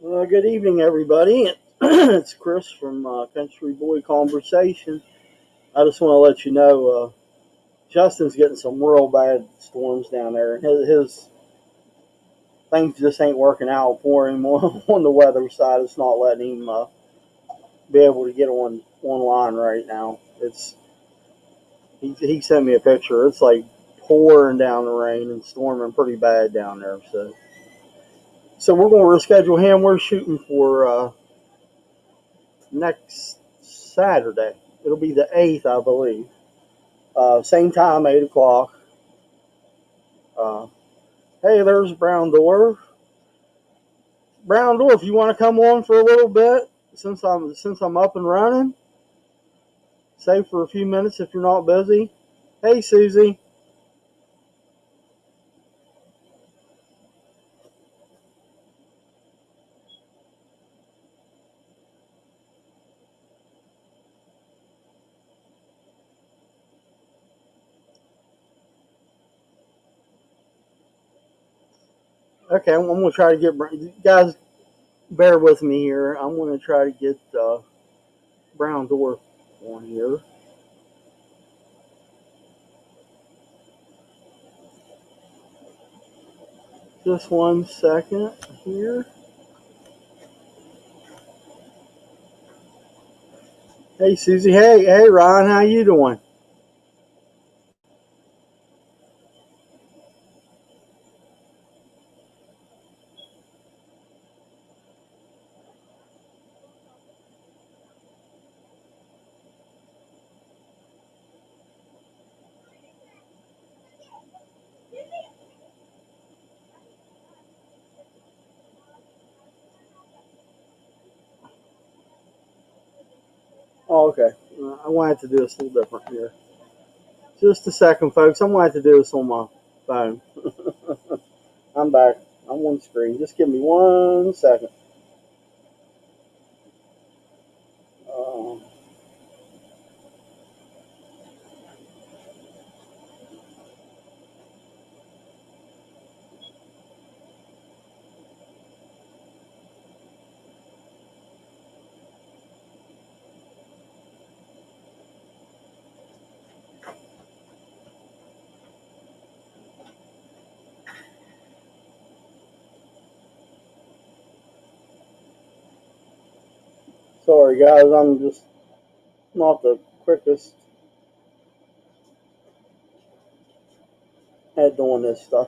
Good evening, everybody. It's Chris from Country Boy Conversation. I just want to let you know Justin's getting some real bad storms down there. His things just ain't working out for him on the weather side. It's not letting him be able to get on online right now. He sent me a picture. It's like pouring down the rain and storming pretty bad down there. So we're going to reschedule him. We're shooting for next Saturday. It'll be the 8th, I believe. Same time, 8 o'clock. Uh, hey, there's Brown Dwarf. Brown Dwarf, you want to come on for a little bit since I'm up and running? Say for a few minutes if you're not busy. Hey, Susie. Okay, I'm going to try to get guys. Bear with me here. I'm going to try to get Brown Dwarf on here. Just 1 second here. Hey, Susie. Hey, Ron. How you doing? Oh, okay. I wanted to do this a little different here. Just a second, folks. I'm going to have to do this on my phone. I'm back. I'm on screen. Just give me 1 second. Um, Sorry, guys. I'm just not the quickest at doing this stuff.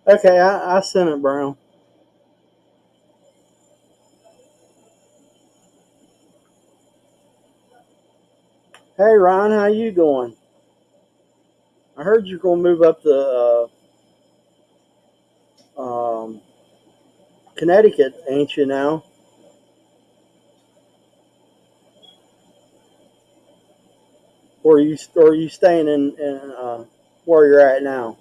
Okay, I sent it, Brown. Hey, Ron. How you doing? I heard you're going to move up to Connecticut, ain't you now? Or are you staying in where you're at now?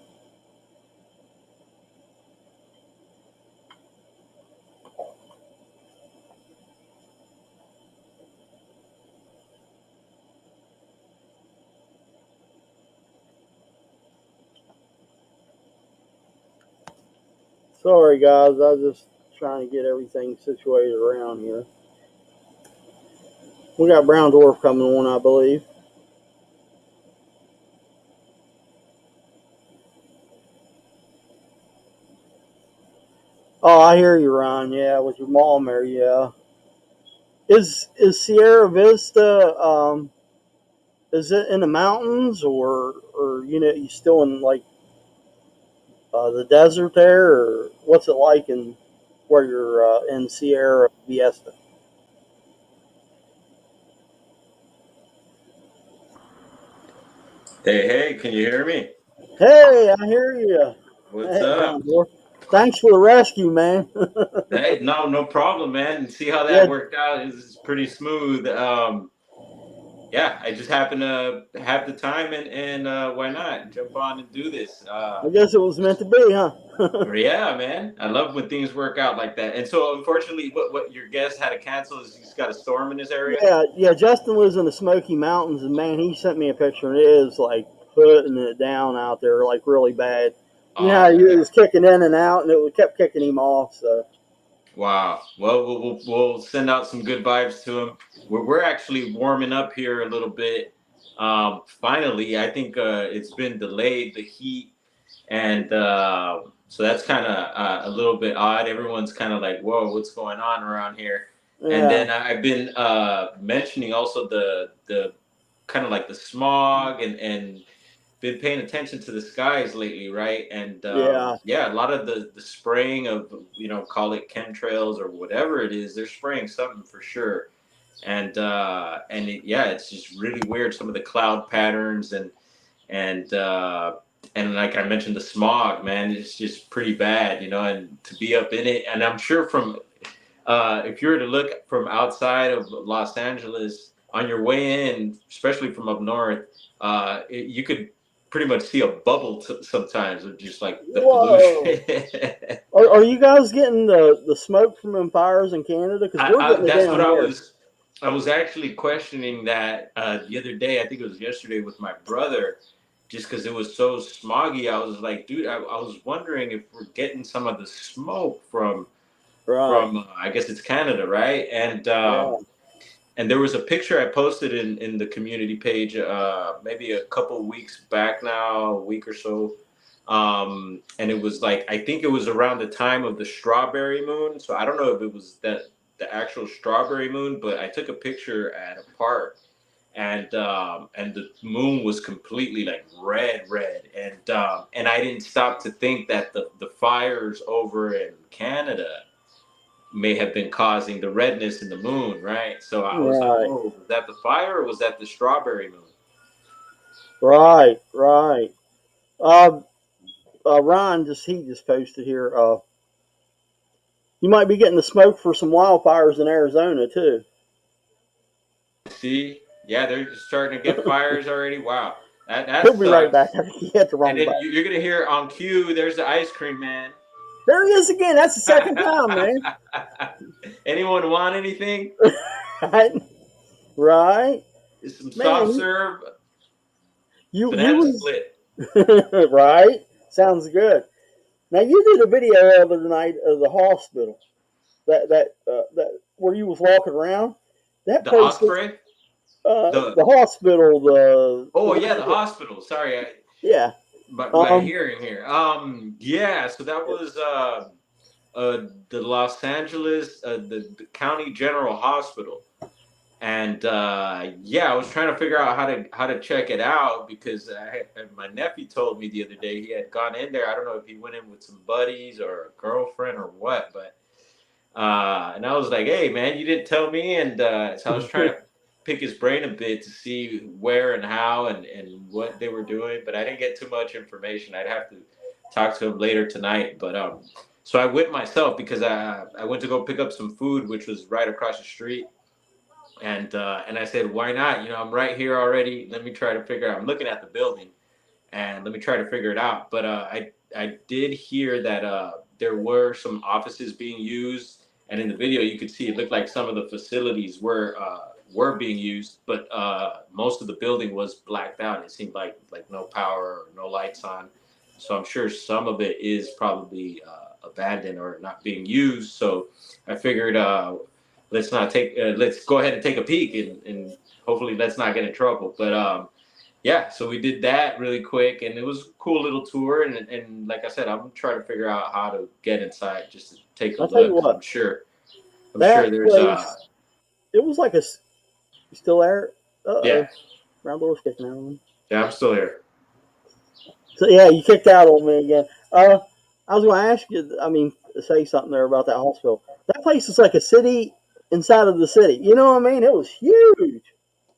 Sorry, guys. I was just trying to get everything situated around here. We got Brown Dwarf coming on, I believe. Oh, I hear you, Ron. Yeah, with your mom there. Yeah. Is Sierra Vista? Is it in the mountains or you still in like the desert there, or what's it like in where you're in Sierra Vista? Hey, can you hear me? Hey, I hear you. What's Hey, up? Brown Dwarf. Thanks for the rescue, man. Hey, no problem, man. See how Yeah, that worked out is pretty smooth. Yeah, I just happen to have the time and why not jump on and do this? I guess it was meant to be, huh? Yeah, man. I love when things work out like that. And so, unfortunately, what your guest had to cancel is he's got a storm in his area. Yeah. Justin lives in the Smoky Mountains, and man, he sent me a picture, and it is like putting it down out there, like really bad. You know how Oh he man. was kicking in and out, and it kept kicking him off. So Wow. Well, we'll send out some good vibes to him. We're actually warming up here a little bit. Finally, I think it's been delayed, the heat, and so that's kind of a little bit odd. Everyone's kind of like, "Whoa, what's going on around here?" And yeah, then I've been mentioning also the kind of like the smog and been paying attention to the skies lately, right? And yeah, yeah, a lot of the spraying of call it chemtrails or whatever it is, they're spraying something for sure. Yeah, it's just really weird. Some of the cloud patterns and like I mentioned, the smog, man, it's just pretty bad, and to be up in it. And I'm sure from if you were to look from outside of Los Angeles on your way in, especially from up north, you could pretty much see a bubble sometimes of just like the whoa. pollution. Are you guys getting the smoke from them fires in Canada? Because we're getting it That's what down I here. was. I was actually questioning that the other day. I think it was yesterday with my brother, just because it was so smoggy. I was like, dude, I was wondering if we're getting some of the smoke Right. from I guess it's Canada, right? Yeah. And there was a picture I posted in the community page maybe a couple of weeks back now, a week or so. And it was like I think it was around the time of the strawberry moon. So I don't know if it was that the actual strawberry moon, but I took a picture at a park and the moon was completely like red, and I didn't stop to think that the fires over in Canada may have been causing the redness in the moon, right? So I was like, Right. whoa, was that the fire or was that the strawberry moon? Right. Uh, Ryan he just posted here. You might be getting the smoke for some wildfires in Arizona too. See, yeah, they're starting to get fires already. Wow, that He'll be right back. sucks. I think he hit the And wrong then button. you're gonna hear on cue, there's the ice cream man. There he is again. That's the second time, man. Anyone want anything? Right, right, Some man. soft serve, You banana was split. right. Sounds good. Now you did a video the other night of the hospital that where you was walking around. That The place, osprey. The the hospital, Oh yeah, the hospital. Sorry, yeah. my Um, hearing here. Yeah, so that was the Los Angeles, the County General Hospital, and yeah, I was trying to figure out how to check it out because my nephew told me the other day he had gone in there. I don't know if he went in with some buddies or a girlfriend or what, but and I was like, hey man, you didn't tell me, and so I was trying to pick his brain a bit to see where and how and what they were doing, but I didn't get too much information. I'd have to talk to him later tonight, but so I went myself because I went to go pick up some food, which was right across the street, and I said, why not? I'm right here already. Let me try to figure out. I'm looking at the building, and let me try to figure it out. But I did hear that there were some offices being used, and in the video you could see it looked like some of the facilities were being used, but most of the building was blacked out. It seemed like no power or no lights on. So I'm sure some of it is probably abandoned or not being used. So I figured let's go ahead and take a peek and hopefully let's not get in trouble. But yeah, so we did that really quick, and it was a cool little tour. And like I said, I'm trying to figure out how to get inside just to take a I'll tell you look. what. I'm sure That there's place. It was like you still there? yeah, Round door's kicking out on me. yeah, I'm still here. So yeah, you kicked out on me again. I was going to ask you. I mean, say something there about that hospital. That place is like a city inside of the city. You know what I mean? It was huge.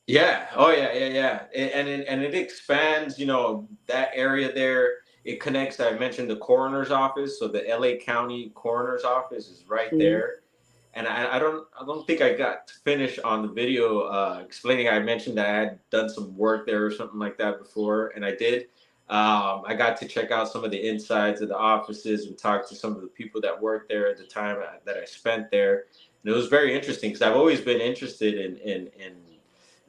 Yeah. Oh, yeah, yeah, yeah. And it expands. That area there. it connects. I mentioned the coroner's office, so the L.A. County coroner's office is right Mhm. there. And I don't think I got to finish on the video explaining. I mentioned that I had done some work there or something like that before, and I did. I got to check out some of the insides of the offices and talk to some of the people that worked there at the time that I spent there. And it was very interesting because I've always been interested in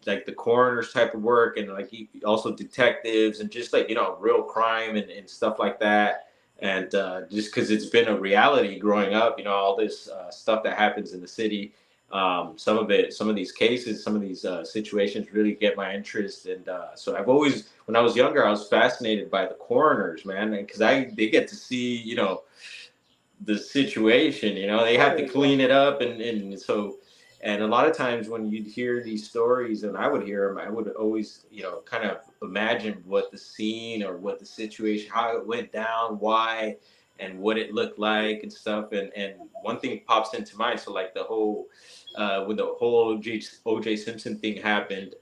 like the coroner's type of work, and like also detectives and just like real crime and stuff like that. And just because it's been a reality growing up, all this stuff that happens in the city, some of these cases, some of these situations really get my interest. And so I've always, when I was younger, I was fascinated by the coroners, man, because they get to see, the situation. They have to Oh yeah. clean it up, and so, and a lot of times when you'd hear these stories, and I would hear them, I would always kind of imagine what the scene or what the situation, how it went down, why, and what it looked like and stuff. And one thing pops into mind. So like the whole when the whole OJ Simpson thing happened,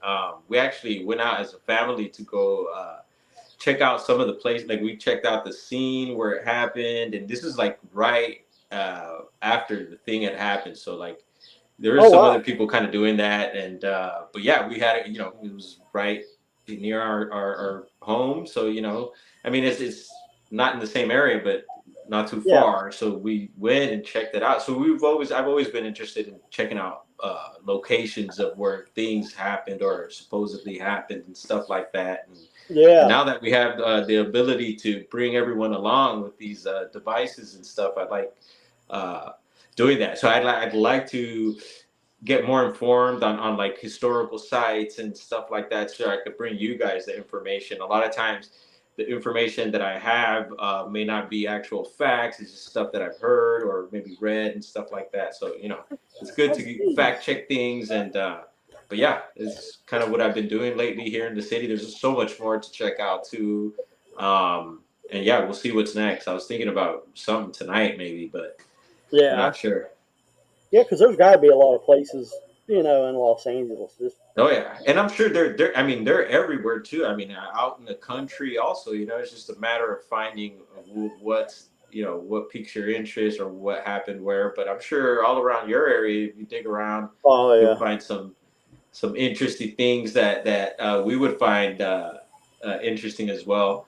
we actually went out as a family to go check out some of the places. Like we checked out the scene where it happened, and this is like right after the thing had happened. So like there was Oh some wow. other people kind of doing that, and but yeah, we had it. It was right near our home. So I mean, it's not in the same area, but not too Yeah. far. So we went and checked it out. So I've always been interested in checking out locations of where things happened or supposedly happened and stuff like that. And Yeah. now that we have the ability to bring everyone along with these devices and stuff, I like uh, doing that. So I'd like to get more informed on like historical sites and stuff like that, so I could bring you guys the information. A lot of times, the information that I have may not be actual facts. It's just stuff that I've heard or maybe read and stuff like that. So it's good Oh to fact geez. check things. And but yeah, it's kind of what I've been doing lately here in the city. There's just so much more to check out too. And yeah, we'll see what's next. I was thinking about something tonight maybe, but I'm Yeah. not sure. Yeah, because there's got to be a lot of places, in Los Angeles. Just Oh yeah, and I'm sure they're. I mean, they're everywhere too. I mean, out in the country also. It's just a matter of finding what's what piques your interest or what happened where. But I'm sure all around your area, if you dig around, oh you'll yeah. find some interesting things that we would find interesting as well.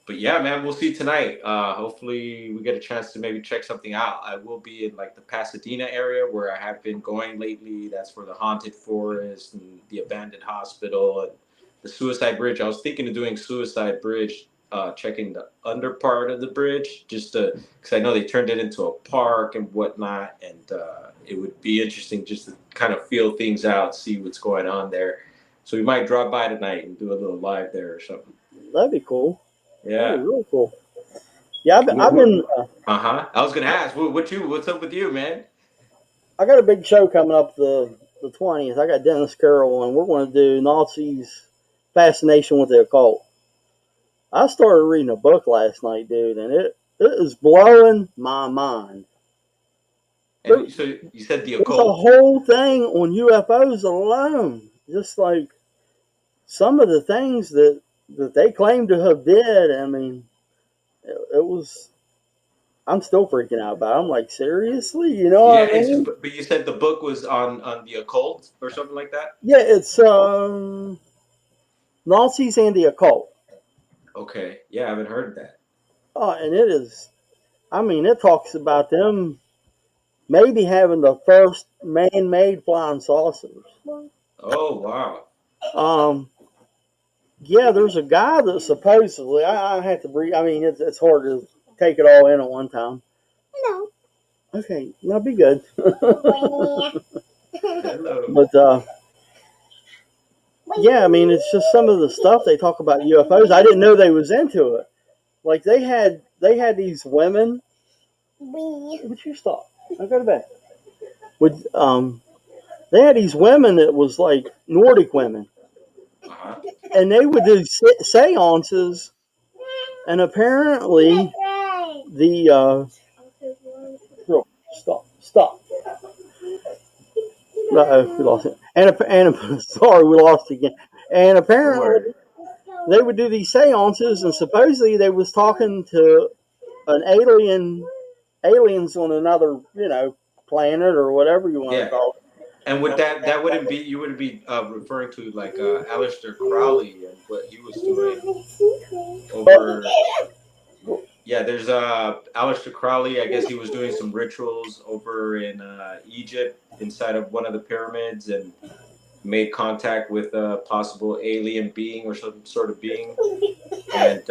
But yeah, man, we'll see tonight. Hopefully, we get a chance to maybe check something out. I will be in like the Pasadena area where I have been going lately. That's for the haunted forest and the abandoned hospital and the Suicide Bridge. I was thinking of doing Suicide Bridge, checking the under part of the bridge, just to because I know they turned it into a park and whatnot, and it would be interesting just to kind of feel things out, see what's going on there. So we might drop by tonight and do a little live there or something. That'd be cool. That'd be Yeah. real cool. Yeah, What, I've what, been uh-huh. I was gonna ask, what's up with you, man? I got a big show coming up the 20th. I got Dennis Carroll, and we're going to do Nazis' fascination with the occult. I started reading a book last night, dude, and it is blowing my mind. There, And so you said the there's a occult. whole thing on UFOs alone. Just like some of the things that they claim to have did. I mean, it was. I'm still freaking out about it. I'm like, seriously? You know Yeah, what I mean? but you said the book was on the occult or something like that. Yeah, it's Nazis and the occult. Okay. Yeah, I haven't heard that. Oh, and it is. I mean, it talks about them maybe having the first man-made flying saucers. Oh wow. Um, yeah, there's a guy that supposedly I have to read. I mean, it's hard to take it all in at one time. No. Okay, now be good. Hello. But yeah, I mean, it's just some of the stuff they talk about UFOs. I didn't know they was into it. Like they had these women. Would you stop? I go to bed. Would they had these women that was like Nordic women, Uh-huh. and they would do seances, and apparently the stop. Uh-oh, we lost it. And sorry, we lost it again. And Don't apparently worry. they would do these seances, and supposedly they was talking to an aliens on another, planet or whatever you want to Yeah. call it. And would that wouldn't be you wouldn't be referring to like Aleister Crowley and what he was doing over. Yeah, there's Aleister Crowley. I guess he was doing some rituals over in Egypt inside of one of the pyramids and made contact with a possible alien being or some sort of being. And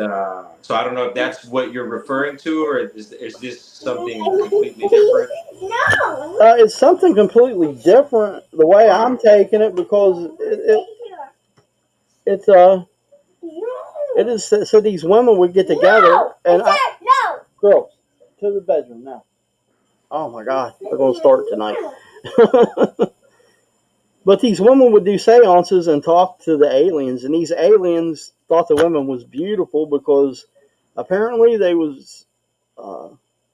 so I don't know if that's what you're referring to, or is this something completely different? It's something completely different the way I'm taking it because it's it is so these women would get together and girls to the bedroom now. Oh my God, they're gonna start tonight. But these women would do seances and talk to the aliens, and these aliens thought the women was beautiful because apparently they was uh,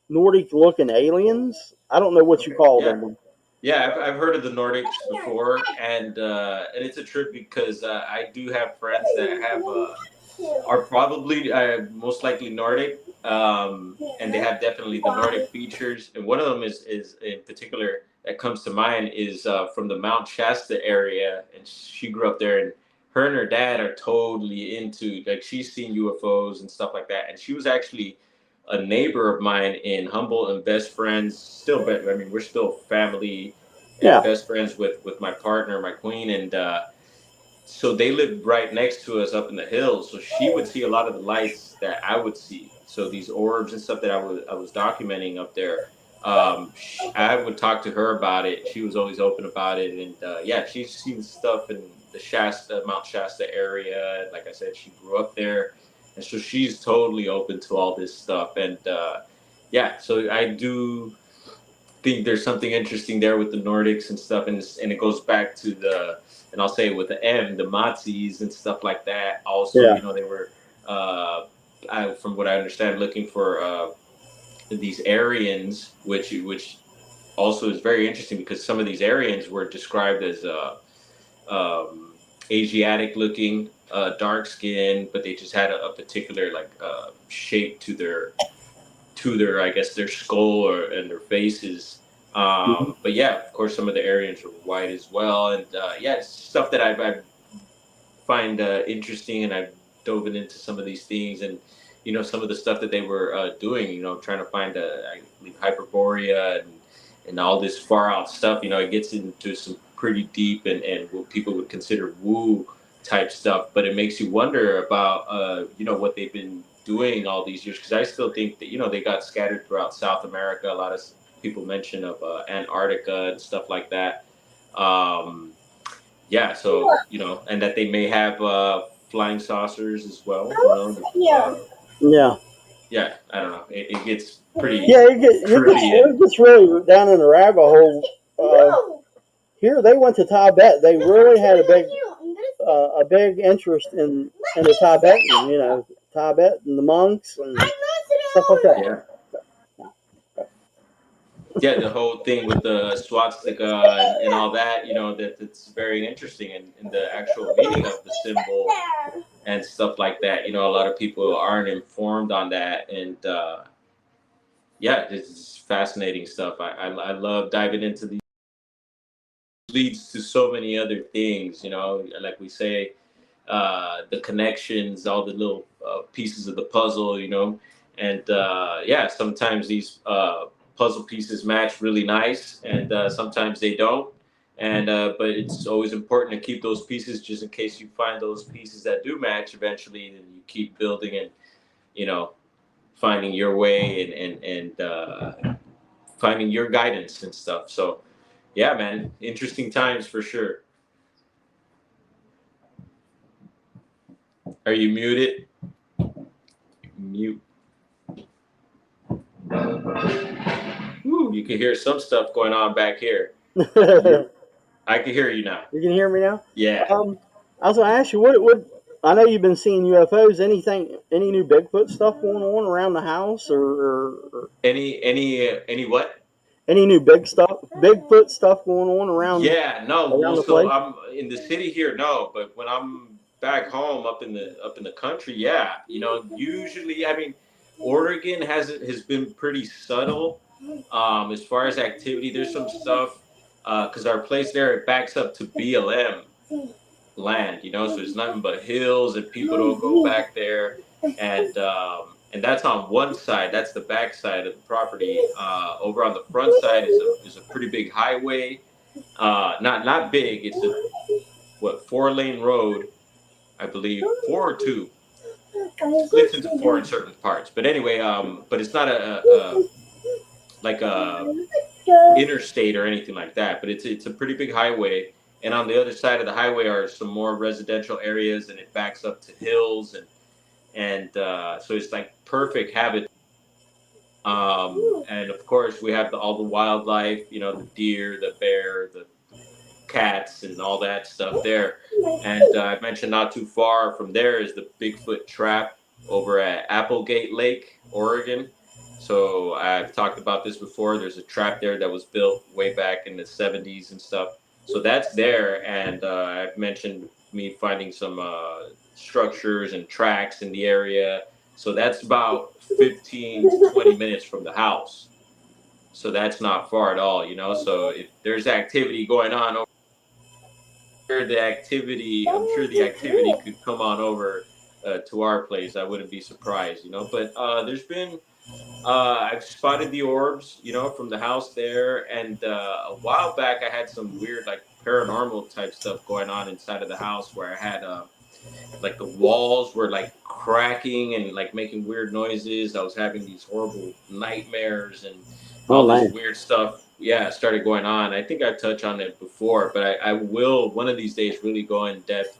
Nordic looking aliens. I don't know what you Okay. call Yeah. them. Yeah, I've heard of the Nordics before, and it's a trip because I do have friends that have are probably most likely Nordic, and they have definitely the Nordic features. And one of them is in particular that comes to mind is from the Mount Shasta area, and she grew up there. And her and her dad are totally into like she's seen UFOs and stuff like that. And she was actually a neighbor of mine in Humboldt and best friends. Still, I mean, we're still family and Yeah, best friends with my partner, my queen, and so they lived right next to us up in the hills. So she would see a lot of the lights that I would see. So these orbs and stuff that I was documenting up there. I would talk to her about it. She was always open about it, and yeah, she's seen stuff in the Shasta, Mount Shasta area. Like I said, she grew up there, and so she's totally open to all this stuff. And yeah, so I do think there's something interesting there with the Nordics and stuff, and it goes back to and I'll say it with the M, the Mazis and stuff like that. Also, yeah, they were, from what I understand, looking for these Aryans, which also is very interesting because some of these Aryans were described as Asiatic looking, dark skin, but they just had a particular like shape to their, I guess, their skull and their faces. But yeah, of course, some of the Aryans are white as well, and yeah, it's stuff that I find interesting, and I've dove into some of these things, and some of the stuff that they were doing, trying to find I believe Hyperborea and all this far out stuff. It gets into some pretty deep and what people would consider woo type stuff, but it makes you wonder about what they've been doing all these years, because I still think that they got scattered throughout South America. A lot of people mention of Antarctica and stuff like that. Um, yeah, so and that they may have flying saucers as well. yeah, Yeah, I don't know. It gets pretty yeah. trippy and It gets really down in the rabbit hole. Here they went to Tibet. They really had a big interest in the Tibetan. Tibet and the monks and stuff like that. yeah. Yeah, the whole thing with the swastika and all that, that it's very interesting, and the actual meaning of the symbol and stuff like that. A lot of people aren't informed on that, and yeah, it's fascinating stuff. I love diving into these. Leads to so many other things, like we say, the connections, all the little pieces of the puzzle, and yeah, sometimes these puzzle pieces match really nice, and sometimes they don't. And but it's always important to keep those pieces just in case you find those pieces that do match eventually, and you keep building and you know finding your way and finding your guidance and stuff. So yeah, man, interesting times for sure. Are you muted? Mute. Woo, you can hear some stuff going on back here. You're, You I can hear you now. can hear me now. Yeah. I was gonna ask you what I know you've been seeing UFOs. Any new Bigfoot stuff going on around the house, or Any what? any new Bigfoot stuff going on around Yeah, no. Well, the so place? I'm in the city here. No, but when I'm back home up in the country, yeah, usually, I mean, Oregon has been pretty subtle as far as activity. There's some stuff because our place there, it backs up to BLM land, so it's nothing but hills and people don't go back there. And that's on one side. That's the back side of the property. Over on the front side is a pretty big highway. Not big. It's a what 4-lane road, I believe, 4 or 2. Splits into 4 in certain parts. But anyway, but it's not a like a interstate or anything like that. But it's a pretty big highway, and on the other side of the highway are some more residential areas, and it backs up to hills, and so it's like perfect habitat. And of course, we have all the wildlife, the deer, the bear, the cats, and all that stuff there. And I mentioned not too far from there is the Bigfoot trap over at Applegate Lake, Oregon. So I've talked about this before. There's a trap there that was built way back in the 70s and stuff. So that's there. And I've mentioned me finding some structures and tracks in the area. So that's about 15 to 20 minutes from the house. So that's not far at all. So if there's activity going on over there, I'm sure the activity could come on over to our place. I wouldn't be surprised. But there's been I've spotted the orbs, from the house there, and a while back I had some weird like paranormal type stuff going on inside of the house where I had like the walls were like cracking and like making weird noises. I was having these horrible nightmares and Oh all this man. weird stuff. Yeah, started going on. I think I've touched on it before, but I will one of these days really go in depth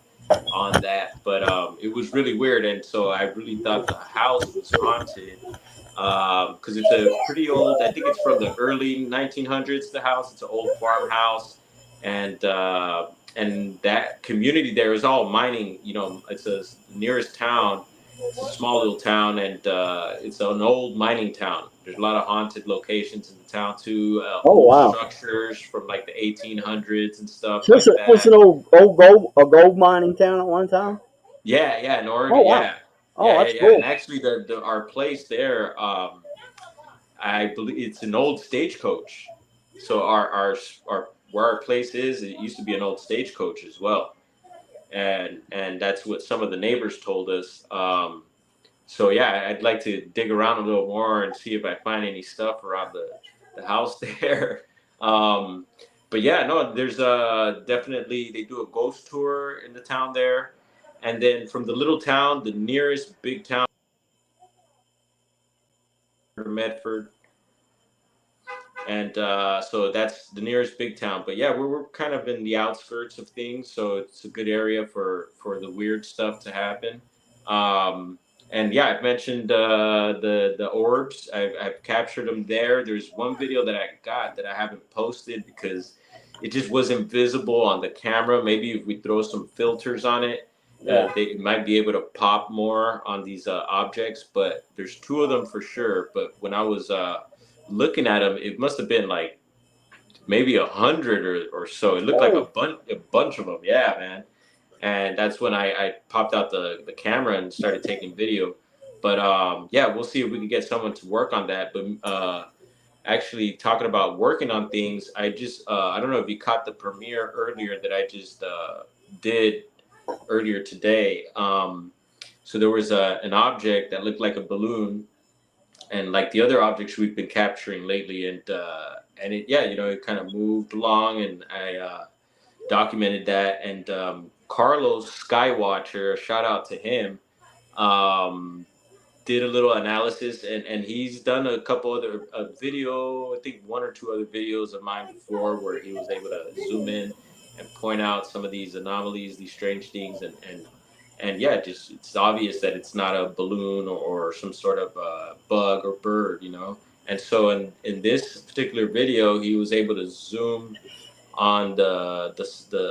on that. But it was really weird, and so I really thought the house was haunted because it's a pretty old. I think it's from the early 1900s. The house. It's an old farmhouse, and that community there is all mining. It's the nearest town. It's a small little town, and it's an old mining town. There's a lot of haunted locations in the town too. Oh Old wow. structures from like the 1800s and stuff So like was that. an old gold mining town at one time? Yeah, in Oh Oregon. wow. Yeah, Oh, that's yeah. And cool. actually, our place there, I believe it's an old stagecoach. So our where our place is, it used to be an old stagecoach as well, and that's what some of the neighbors told us. So yeah, I'd like to dig around a little more and see if I find any stuff around the house there. Um, but yeah, no, there's definitely they do a ghost tour in the town there, and then from the little town, the nearest big town, Medford, and so that's the nearest big town. But yeah, we're kind of in the outskirts of things, so it's a good area for the weird stuff to happen. Um, and yeah, I've mentioned the orbs. I've captured them there. There's one video that I got that I haven't posted because it just wasn't visible on the camera. Maybe if we throw some filters on it, Yeah. they might be able to pop more on these objects. But there's two of them for sure. But when I was looking at them, it must have been like maybe 100 or so. It looked like Oh, a bunch of them. Yeah, man. And that's when I popped out the camera and started taking video. But yeah, we'll see if we can get someone to work on that. But actually, talking about working on things, I don't know if you caught the premiere earlier that I just did earlier today. So there was an object that looked like a balloon and like the other objects we've been capturing lately, and it yeah, it kind of moved along, and I documented that, and Carlos Skywatcher, shout out to him, um, did a little analysis, and he's done a couple other video, I think 1 or 2 other videos of mine before where he was able to zoom in and point out some of these anomalies, these strange things, and yeah, just it's obvious that it's not a balloon or some sort of bug or bird. And so in this particular video, he was able to zoom on the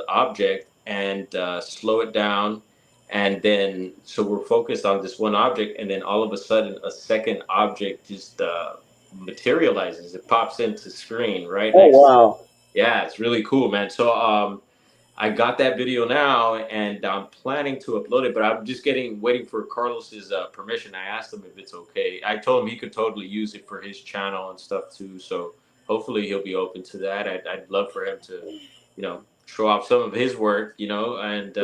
object and slow it down, and then so we're focused on this one object, and then all of a sudden a second object just materializes. It pops into screen right oh next to it. wow. Yeah, it's really cool, man. So I got that video now, and I'm planning to upload it, but I'm just getting waiting for Carlos's permission. I asked him if it's okay. I told him he could totally use it for his channel and stuff too. So hopefully he'll be open to that. I'd love for him to, show off some of his work,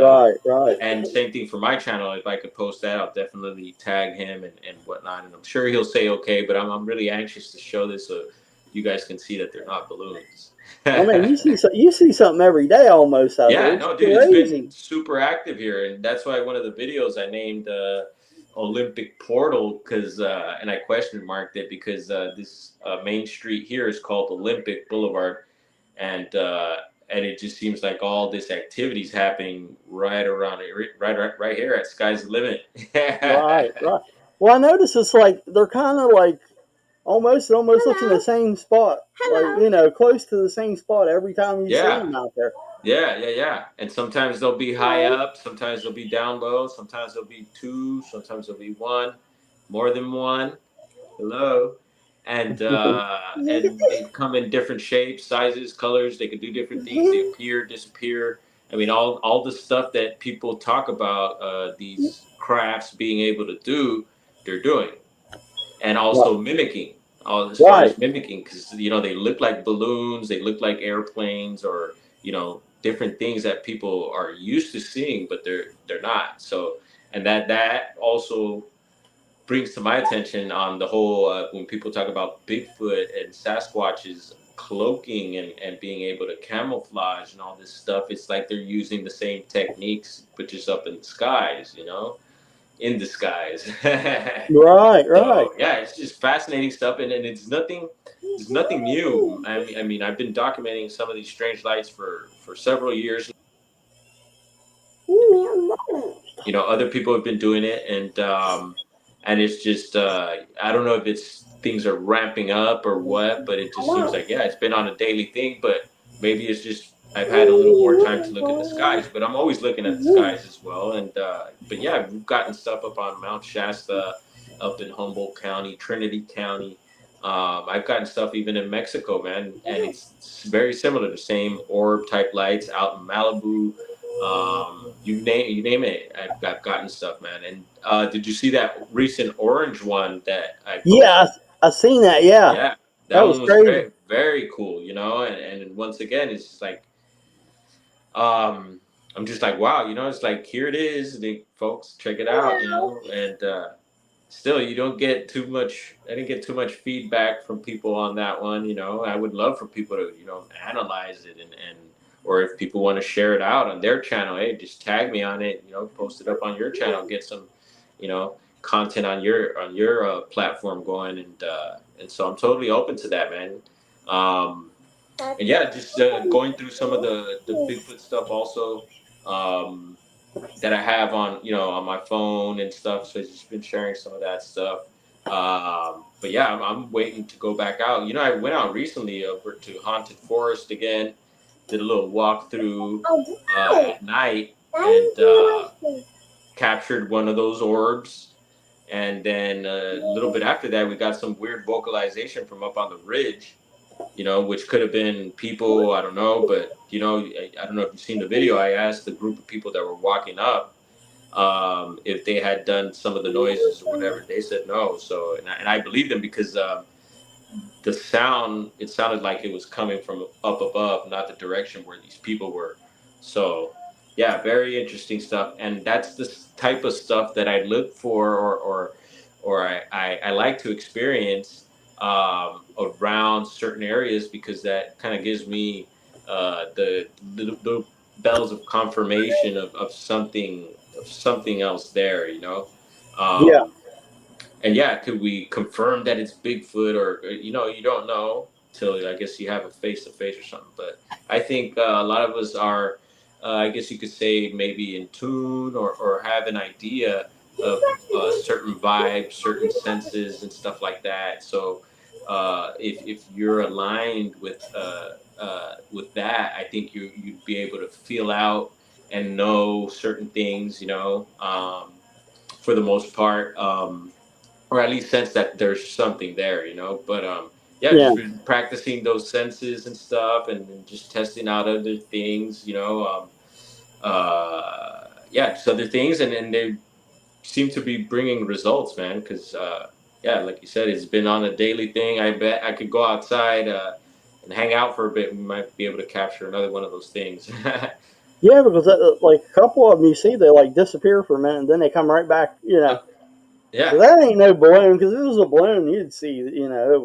Right, right. and same thing for my channel. If I could post that, I'll definitely tag him and whatnot. And I'm sure he'll say okay. But I'm really anxious to show this so you guys can see that they're not balloons. I mean, you see something every day almost out there. Yeah, It's no, dude, it's been crazy. super active here, and that's why one of the videos I named Olympic Portal because, and I question marked it because this main street here is called Olympic Boulevard, and it just seems like all this activity's happening right around it, right here at Sky's the Limit. Right, right. Well, I notice it's like they're kind of like almost looking the same spot, like close to the same spot every time you see Yeah, them out there. yeah. And sometimes they'll be high up, sometimes they'll be down low, sometimes they'll be two, sometimes they'll be one, more than one. Hello. And they come in different shapes, sizes, colors. They can do different things. They appear, disappear. I mean, all the stuff that people talk about these crafts being able to do, they're doing, and also mimicking. As far Right. as mimicking, because they look like balloons, they look like airplanes, or different things that people are used to seeing, but they're not. So, and that also brings to my attention on the whole when people talk about Bigfoot and Sasquatch's cloaking and being able to camouflage and all this stuff. It's like they're using the same techniques, but just up in the skies, in the skies. Right, right. So yeah, it's just fascinating stuff, and it's nothing new. I mean, I've been documenting some of these strange lights for several years. Other people have been doing it, and it's just I don't know if it's things are ramping up or what, but it just seems like, yeah, it's been on a daily thing, but maybe it's just I've had a little more time to look at the skies, but I'm always looking at the skies as well. And but yeah, we've gotten stuff up on Mount Shasta, up in Humboldt County, Trinity County. I've gotten stuff even in Mexico, man, and it's very similar. The same orb type lights out in Malibu, you name it. I've gotten stuff, man. And did you see that recent orange one that I Yeah, posted? I seen that. Yeah, Yeah, that that was one was crazy. very very cool. And once again, it's just like um, I'm just like, wow, it's like here it is, folks, check it out, and still you don't get too much. I didn't get too much feedback from people on that one. I would love for people to analyze it and or if people want to share it out on their channel, hey, just tag me on it. Post it up on your channel, get some content on your platform going, and so I'm totally open to that, man. And yeah, just going through some of the Bigfoot stuff also. Um, that I have on my phone and stuff. So I've just been sharing some of that stuff. But yeah, I'm waiting to go back out. I went out recently over to Haunted Forest again, did a little walkthrough at night, and captured one of those orbs. And then a little bit after that, we got some weird vocalization from up on the ridge, which could have been people, I don't know, but I don't know if you've seen the video. I asked the group of people that were walking up if they had done some of the noises or whatever. They said no. So, and I believe them because the sound, it sounded like it was coming from up above, not the direction where these people were. So, yeah, very interesting stuff. And that's the type of stuff that I look for, or I like to experience around certain areas because that kind of gives me the bells of confirmation of something else there. Yeah, Um, and yeah, could we confirm that it's Bigfoot, or you don't know till I guess you have a face to face or something. But I think a lot of us are, I guess you could say, maybe in tune or have an idea of certain vibes, certain senses, and stuff like that. So if you're aligned with that, I think you'd be able to feel out and know certain things. For the most part. Or at least sense that there's something there. But yeah, yeah, just practicing those senses and stuff, and just testing out other things. Yeah, just other things, and they seem to be bringing results, man. Because yeah, like you said, it's been on a daily thing. I bet I could go outside and hang out for a bit. We might be able to capture another one of those things. Yeah, because like a couple of them you see, they like disappear for a minute and then they come right back. So Yeah, that ain't no balloon. Because if it was a balloon, you'd see. You would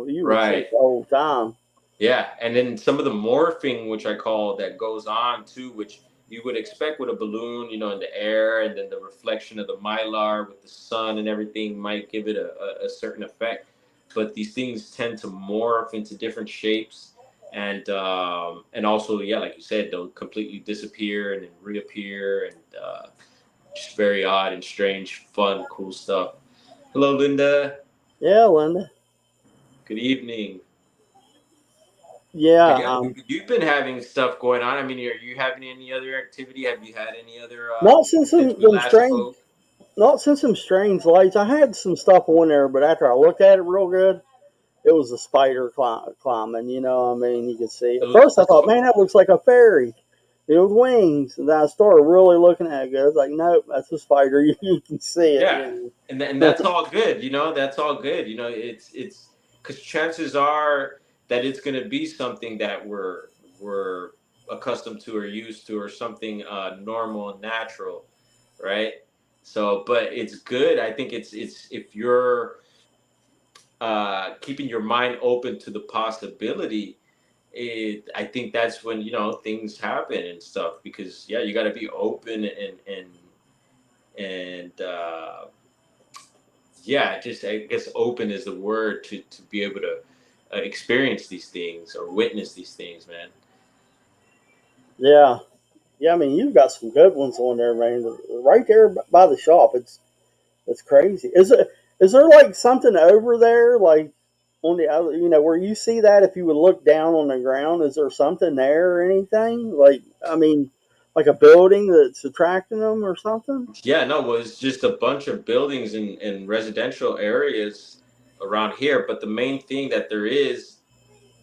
see right. it the whole time. Yeah, and then some of the morphing, which I call, that goes on too, which you would expect with a balloon, in the air, and then the reflection of the mylar with the sun and everything might give it a certain effect. But these things tend to morph into different shapes, and also, yeah, like you said, they'll completely disappear and then reappear, and just very odd and strange, fun, cool stuff. Hello, Linda. Yeah, Linda. Good evening. Yeah. You've been having stuff going on. I mean, are you having any other activity? Have you had any other Not since since them, we them last strange. spoke? Not since some strange lights. I had some stuff on there, but after I looked at it real good, it was a spider climbing. You know what I mean? You could see. It At was first, I thought, man, that looks like a fairy. With wings. And then I started really looking at it. I was like, nope, that's a spider. You can see it. Yeah, and Know? that's all good. That's all good. It's because chances are that it's going to be something that we're accustomed to or used to, or something normal and natural, right? So, but it's good. I think it's if you're keeping your mind open to the possibility, I think that's when things happen and stuff, because yeah, you got to be open, and yeah, just I guess open is the word to be able to experience these things or witness these things, man. Yeah. Yeah, I mean, you've got some good ones on there, man. Right there by the shop. It's crazy. Is there like something over there, like on the other, where you see that if you would look down on the ground? Is there something there or anything? Like, I mean, like a building that's attracting them or something? Yeah, no, it was just a bunch of buildings and residential areas around here, but the main thing that there is,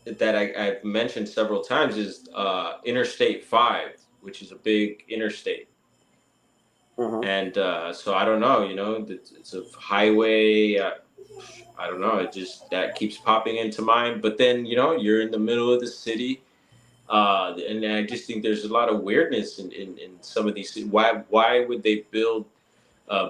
that I've mentioned several times, is Interstate 5, which is a big interstate. Uh huh. And so I don't know, it's a highway. I don't know. It just, that keeps popping into mind. But then, you're in the middle of the city, and I just think there's a lot of weirdness in some of these. Why would they build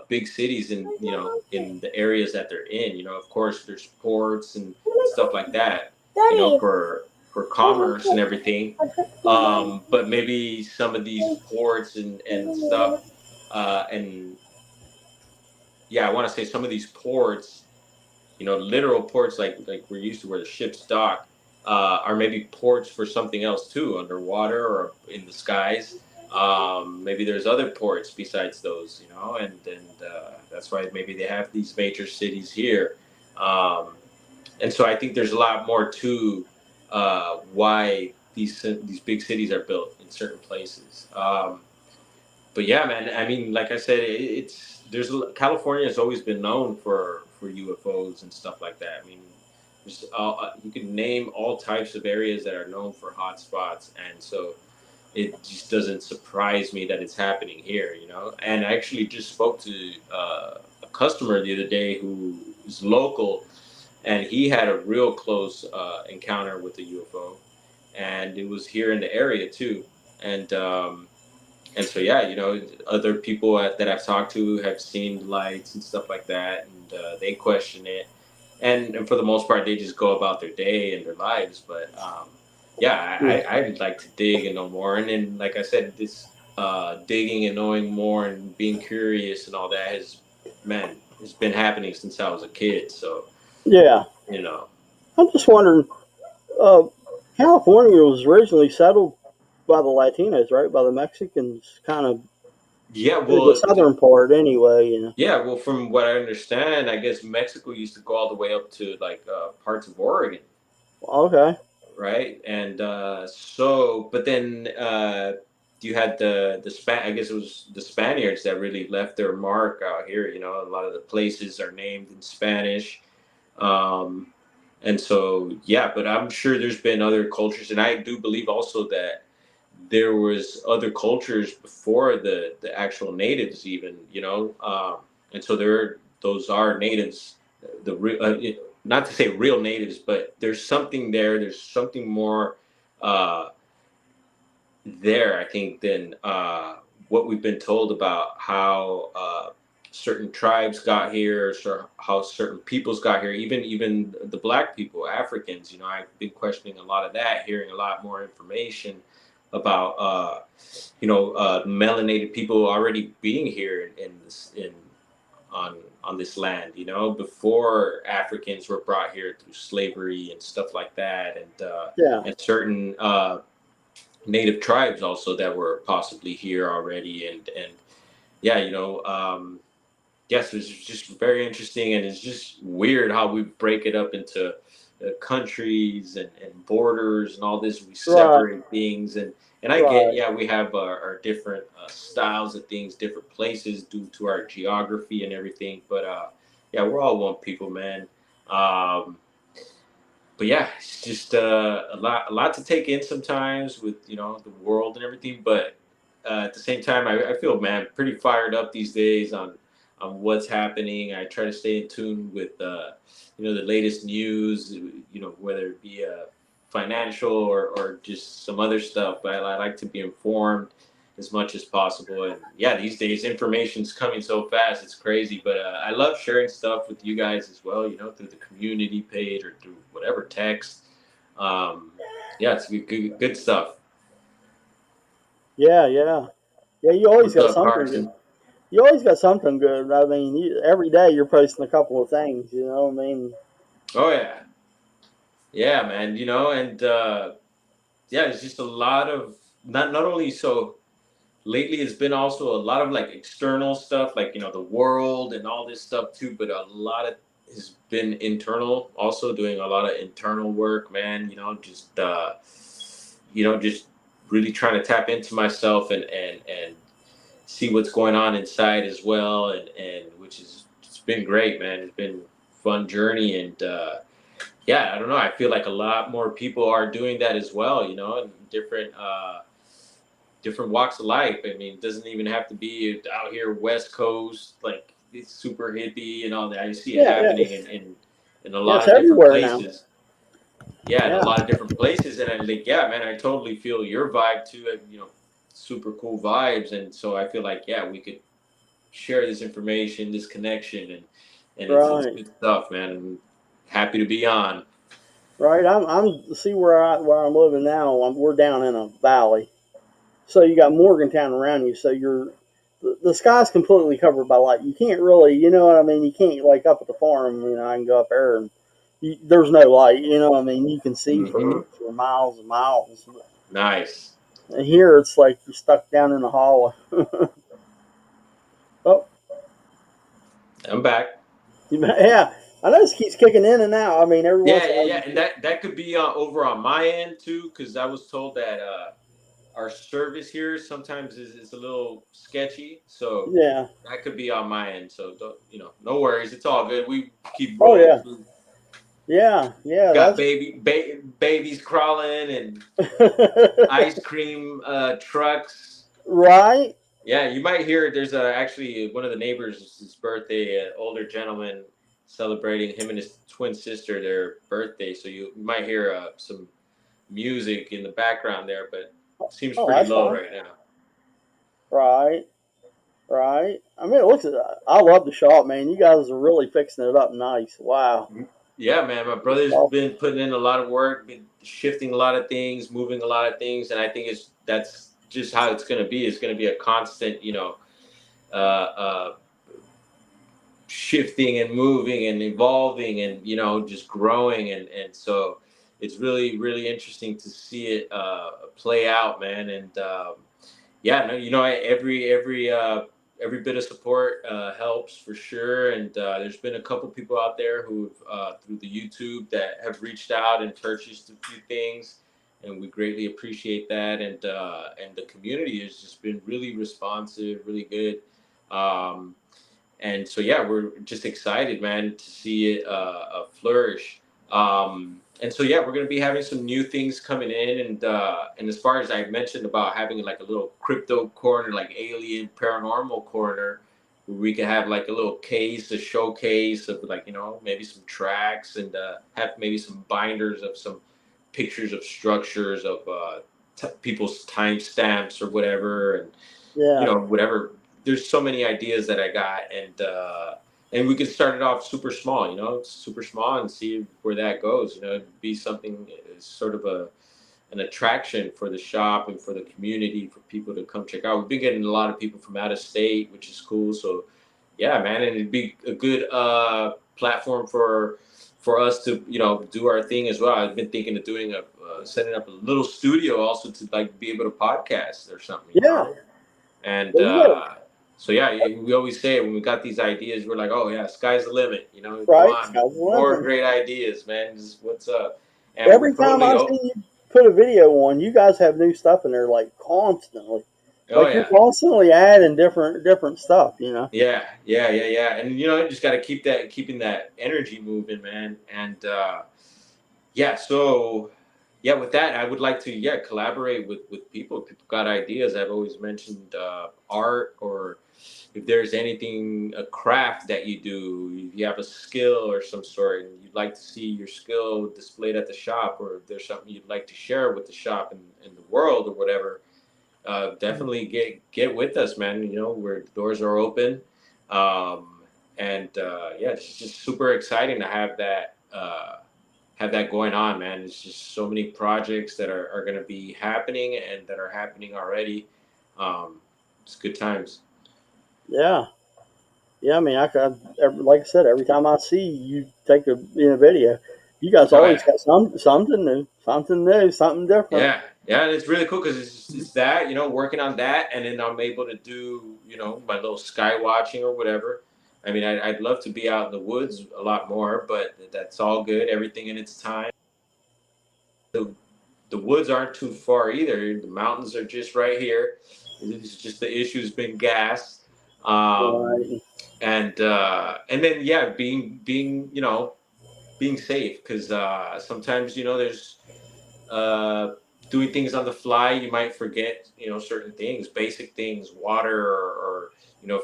big cities in the areas that they're in? Of course, there's ports and stuff like that. For commerce and everything. But maybe some of these ports and stuff, and yeah, I want to say some of these ports, literal ports, like we're used to, where the ships dock, are maybe ports for something else too, underwater or in the skies. Maybe there's other ports besides those, and that's why maybe they have these major cities here. Um, and so I think there's a lot more to why these big cities are built in certain places. But yeah, man. I mean, like I said, it's California has always been known for UFOs and stuff like that. I mean, you can name all types of areas that are known for hotspots, and so it just doesn't surprise me that it's happening here. And I actually just spoke to a customer the other day who is local, and he had a real close encounter with a UFO, and it was here in the area too. And so yeah, other people that I've talked to have seen lights and stuff like that, and they question it, and for the most part, they just go about their day and their lives. But yeah, Yeah. I'd like to dig and know more. And then, like I said, this digging and knowing more and being curious and all that man, it's been happening since I was a kid. So Yeah. you know, I'm just wondering. Uh, California was originally settled by the Latinos, right? By the Mexicans, kind of yeah, the well, southern part, anyway. yeah, well, from what I understand, I guess Mexico used to go all the way up to like parts of Oregon, Okay. right? And so, but then you had I guess it was the Spaniards that really left their mark out here. A lot of the places are named in Spanish, um, and so yeah. But I'm sure there's been other cultures, and I do believe also that there was other cultures before the actual natives, even, and so those are natives, the real, not to say real natives, but there's something there. There's something more uh, there, I think, than what we've been told about how certain tribes got here, or how certain peoples got here. Even the black people, Africans. I've been questioning a lot of that, hearing a lot more information about melanated people already being here in this in on this land. Before Africans were brought here through slavery and stuff like that, Yeah. and certain native tribes also that were possibly here already, and yeah, yes, it's just very interesting, and it's just weird how we break it up into countries and borders and all this. We Right. separate things, and I get, Right. yeah, we have our different styles of things, different places due to our geography and everything. But yeah, we're all one people, man. Um, but yeah, it's just a lot to take in sometimes with the world and everything. But at the same time, I feel, man, pretty fired up these days on what's happening. I try to stay in tune with the latest news, whether it be financial or just some other stuff. But I like to be informed as much as possible. And yeah, these days information's coming so fast, it's crazy. But I love sharing stuff with you guys as well, through the community page or through whatever text. Um, yeah, it's good stuff. Yeah. Yeah. Yeah. You always What's got up, something good. Carson? You always got something good. I mean, every day you're posting a couple of things. You know what I mean? Oh yeah, yeah, man. And yeah, it's just a lot of, not only so lately, it's been also a lot of like external stuff, like the world and all this stuff too, but a lot of has been internal, also doing a lot of internal work, man. Just really trying to tap into myself and see what's going on inside as well, and which is, it's been great, man. It's been a fun journey, and yeah, I don't know, I feel like a lot more people are doing that as well, in different walks of life. I mean, it doesn't even have to be out here West Coast, like it's super hippie and all that. I see it Yeah. Yeah. happening in a Yeah. lot It's of different everywhere now. places. Yeah, in a Yeah. lot of different places, and I'm like, yeah, man, I totally feel your vibe too. Super cool vibes, and so I feel like, yeah, we could share this information, this connection, and it's Right. good stuff, man. I'm happy to be on. Right. I'm see where I'm living now. We're down in a valley, so you got Morgantown around you. So the sky's completely covered by light. You can't really, you know what I mean. You can't, like, up at the farm. I can go up there and there's no light. You know what I mean. You can see Hmm. for miles and miles. Nice. And here it's like you're stuck down in a hollow. Oh, I'm back. yeah. I know this keeps kicking in and out. I mean, every once Yeah, in a yeah, while yeah, you and get, that could be over on my end too, because I was told that our service here sometimes is a little sketchy, so yeah. that could be on my end. So don't, no worries, it's all good. We keep Oh rolling yeah. through. Yeah. Yeah. Got That's babies crawling and ice cream trucks. right. Yeah, you might hear there's actually one of the neighbors' his birthday, an older gentleman celebrating him and his twin sister their birthday. So you might hear some music in the background there, but seems Oh, pretty that's low fine. right now. Right. Right. I mean, it looks. I love the shop, man. You guys are really fixing it up nice. Wow. Yeah, man, my brother's Awesome. been putting in a lot of work, been shifting a lot of things, moving a lot of things, and I think that's just how it's going to be. It's going to be a constant, uh, shifting and moving and evolving and just growing, and so it's really interesting to see it play out, man. And yeah, no, every bit of support helps for sure. And there's been a couple people out there who've through the YouTube that have reached out and purchased a few things, and we greatly appreciate that. And the community has just been really responsive, really good. And so yeah, we're just excited, man, to see it flourish. And so yeah, we're gonna be having some new things coming in, and as far as I mentioned about having like a little crypto corner, like alien paranormal corner, where we can have like a little case, a showcase of like maybe some tracks, and have maybe some binders of some pictures of structures of people's timestamps or whatever, and Yeah. whatever. There's so many ideas that I got, and we could start it off super small, super small, and see where that goes. It'd be something sort of an attraction for the shop and for the community for people to come check out. We've been getting a lot of people from out of state, which is cool. So yeah, man, and it'd be a good platform for us to do our thing as well. I've been thinking of doing a setting up a little studio also to like be able to podcast or something, Yeah. and Well, you got so yeah, we always say when we got these ideas, we're like, oh yeah, sky's the limit. Come right. on, Sky's the more limit. great ideas, man. Just what's up? And we're Every time totally I see you put a video on, you guys have new stuff in there like constantly. oh Like you're yeah. constantly adding different stuff. Yeah, yeah, yeah, yeah, and you just got to keeping that energy moving, man. And yeah, so yeah, with that, I would like to collaborate with people. People got ideas. I've always mentioned art, or if there's anything a craft that you do, if you have a skill or some sort, and you'd like to see your skill displayed at the shop, or if there's something you'd like to share with the shop and the world or whatever, definitely get with us, man. Where the doors are open, um, and yeah, it's just super exciting to have that going on, man. It's just so many projects that are going to be happening and that are happening already. It's good times. Yeah. Yeah. I mean, like I said, every time I see you take a video, you guys Oh always yeah. got something new, something different. Yeah, and it's really cool because it's that working on that, and then I'm able to do my little sky watching or whatever. I mean, I'd love to be out in the woods a lot more, but that's all good. Everything in its time. The the woods aren't too far either. The mountains are just right here. It's just the issue's been gas, um, Right. and then yeah, being being safe because sometimes there's uh, doing things on the fly, you might forget, certain things, basic things, water, or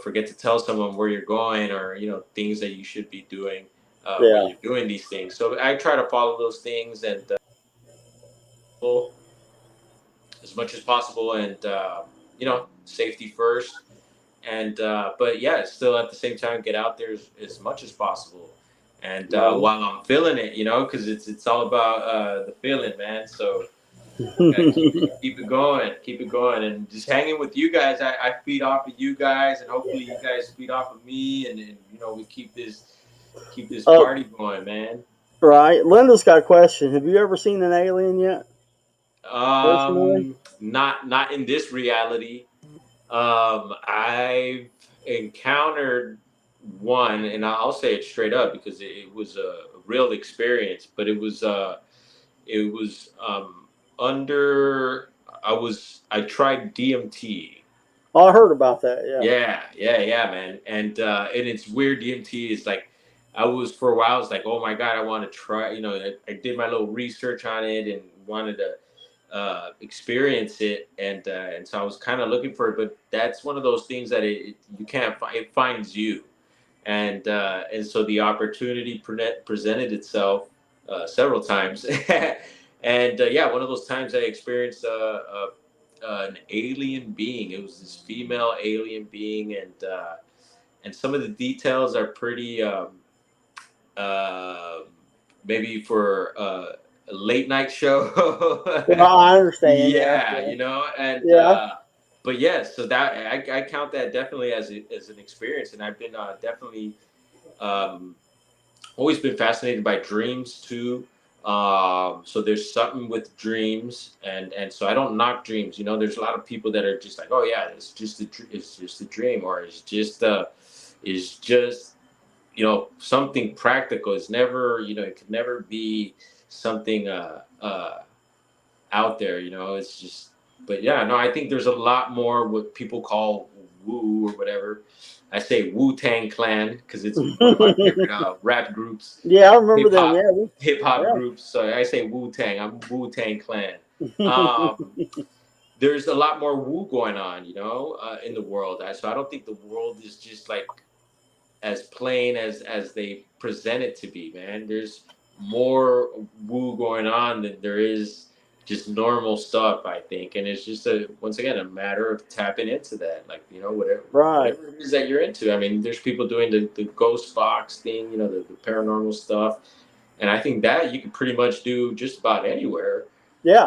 forget to tell someone where you're going, or things that you should be doing when Yeah. you're doing these things. So I try to follow those things and as much as possible, and safety first. And but yeah, still at the same time, get out there as much as possible. And Right. while I'm feeling it, because it's all about the feeling, man. So gotta keep it going, and just hanging with you guys. I feed off of you guys, and hopefully you guys feed off of me, and we keep this uh, party going, man. right. Linda's got a question. Have you ever seen an alien yet? Personally? Not in this reality. I've encountered one, and I'll say it straight up because it was a real experience, but it was under I tried DMT. Oh, I heard about that. Yeah. Yeah, yeah, yeah, man. And it's weird. DMT is like I was for a while. I was like, oh my god, I want to try. I did my little research on it and wanted to experience it, and so I was kind of looking for it. But that's one of those things that you can't find. It finds you, and so the opportunity presented itself several times, and yeah, one of those times I experienced an alien being. It was this female alien being, and some of the details are pretty uh, maybe for a late night show. Well, I understand. Yeah. Yeah, Yeah. and Yeah. but yes, so that I count that definitely as an experience, and I've been definitely um, always been fascinated by dreams too. So there's something with dreams, and so I don't knock dreams. There's a lot of people that are just like, oh yeah, it's just a dream, or it's just something practical. It's never it could never be something out there. It's just. But yeah, no, I think there's a lot more what people call woo or whatever, I say Wu Tang Clan because it's one of my favorite rap groups, Yeah, I remember hip them. hop Yeah, hip hop yeah, groups. So I say Wu Tang. I'm Wu Tang Clan. Um, there's a lot more Wu going on, in the world. So I don't think the world is just like as plain as they present it to be, man. There's more woo going on than there is just normal stuff, I think. And it's just once again a matter of tapping into that. Like, whatever right. whatever it is that you're into. I mean, there's people doing the ghost box thing, the paranormal stuff. And I think that you can pretty much do just about anywhere. Yeah,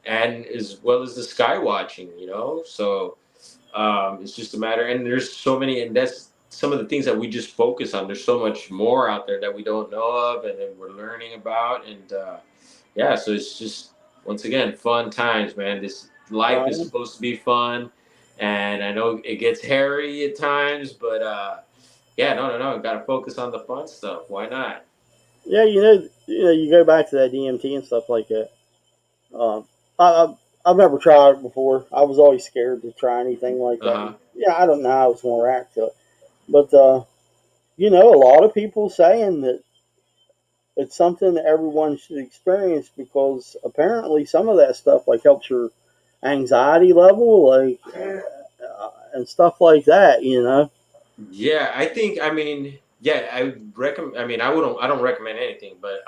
And as well as the sky watching, so it's just a matter, and there's so many, and that's some of the things that we just focus on. There's so much more out there that we don't know of, and then we're learning about, and yeah, so it's just once again fun times, man. This life is right. supposed to be fun, and I know it gets hairy at times, but yeah, no, got to focus on the fun stuff. Why not? Yeah, you go back to that DMT and stuff like that. Um, I've never tried it before. I was always scared to try anything like Uh that. huh. Yeah, I don't know how I was going to react to it, but a lot of people saying that it's something that everyone should experience because apparently some of that stuff like helps your anxiety level, like and stuff like that. Yeah, I think. I mean, yeah, I recommend. I mean, I don't recommend anything, but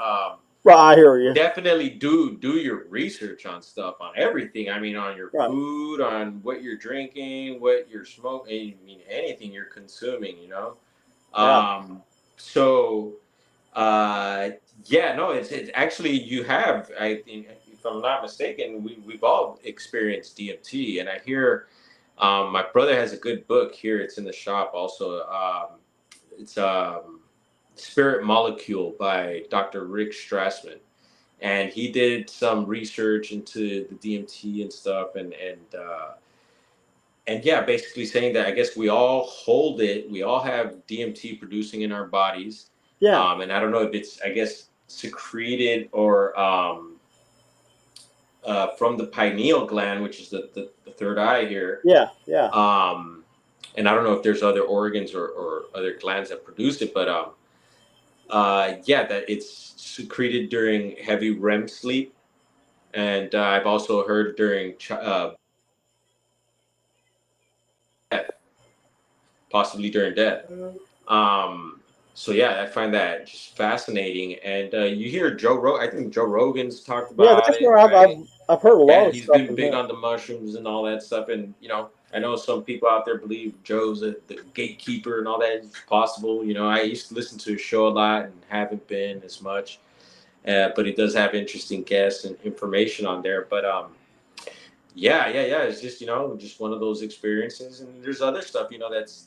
Right, I hear you. definitely do your research on stuff, on everything. I mean, on your Right. food, on what you're drinking, what you're smoking. I mean, anything you're consuming. Yeah. Um, so uh, yeah, no, it's actually you have. I think, if I'm not mistaken, we've all experienced DMT, and I hear my brother has a good book here. It's in the shop also. It's Spirit Molecule by Dr. Rick Strassman, and he did some research into the DMT and stuff, and yeah, basically saying that I guess we all hold it. We all have DMT producing in our bodies, Yeah. and I don't know if it's, I guess, secreted or from the pineal gland, which is the third eye here. Yeah. Yeah. Um, and I don't know if there's other organs or other glands that produce it, but yeah, that it's secreted during heavy REM sleep, and I've also heard during death, possibly during death. Um, so yeah, I find that just fascinating. And you hear I think Joe Rogan's talked Yeah. about That's it, where right? I've heard a lot Yeah, of he's stuff been from big him. on the mushrooms and all that stuff. And I know some people out there believe Joe's the gatekeeper and all that is possible. I used to listen to his show a lot and haven't been as much, but he does have interesting guests and information on there. But yeah. It's just just one of those experiences, and there's other stuff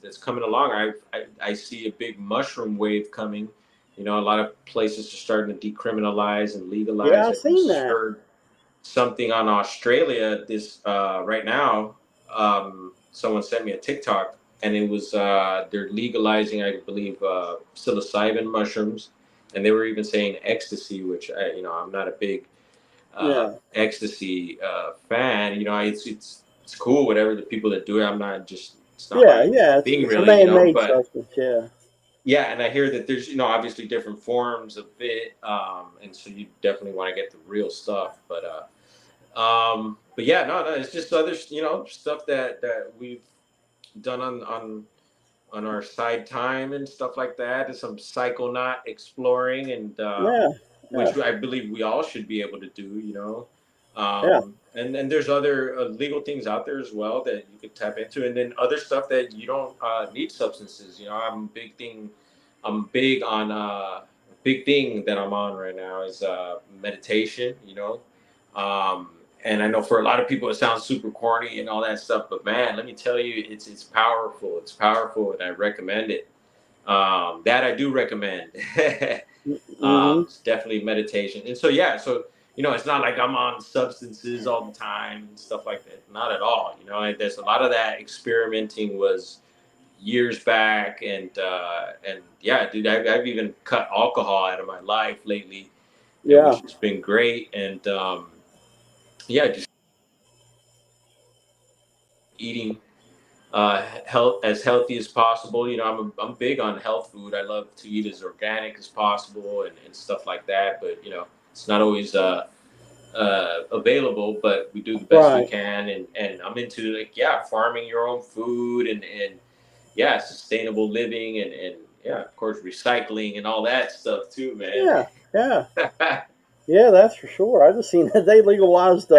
that's coming along. I see a big mushroom wave coming. A lot of places are starting to decriminalize and Yeah, legalize. I I seen just that. heard something on Australia this right now. Someone sent me a TikTok, and it was they're legalizing, I believe, psilocybin mushrooms, and they were even saying ecstasy, which I'm not a big Yeah. ecstasy fan. It's cool, whatever the people that do it. It's not Yeah. my Yeah. It's thing it's a really, man-made but substance. Yeah. yeah, and I hear that there's obviously different forms of it, and so you definitely want to get the real stuff, but yeah, no, it's just other stuff that we've done on our side time and stuff like that, and some psychonaut exploring, and Yeah. Yeah. which I believe we all should be able to do. Yeah. And there's other legal things out there as well that you could tap into, and then other stuff that you don't need substances. I'm big on big thing that I'm on right now is meditation. Um, and I know for a lot of people it sounds super corny and all that stuff, but man, let me tell you, it's powerful. It's powerful, and I recommend it. That I do recommend. Mm-hmm. It's definitely meditation, and so yeah, so it's not like I'm on substances all the time and stuff like that. Not at all. And there's a lot of that experimenting was years back, and yeah, dude, I've even cut alcohol out of my life lately, and Yeah. which has been great, and yeah, just eating healthy as possible. I'm big on health food. I love to eat as organic as possible and stuff like that. But it's not always available. But we do the best we Right. can. And I'm into like farming your own food and yeah, sustainable living and yeah, of course, recycling and all that stuff too, man. Yeah. Yeah. Yeah. That's for sure. I just seen that they legalized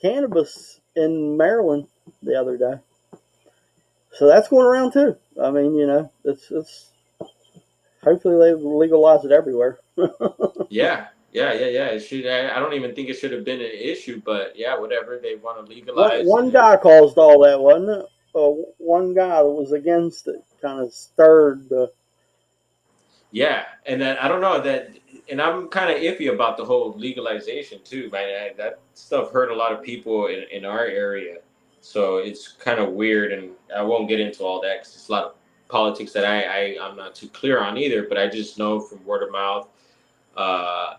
cannabis in Maryland the other day, so that's going around too. I mean, it's hopefully they legalize it everywhere. Yeah. It should. I don't even think it should have been an issue, but yeah, whatever they want to one legalize. one guy caused all that, wasn't it? One guy that was against it kind of stirred the. Yeah, and then I don't know that, and I'm kind of iffy about the whole legalization too, man. That stuff hurt a lot of people in our area, so it's kind of weird, and I won't get into all that because it's a lot of politics that I'm not too clear on either. But I just know from word of mouth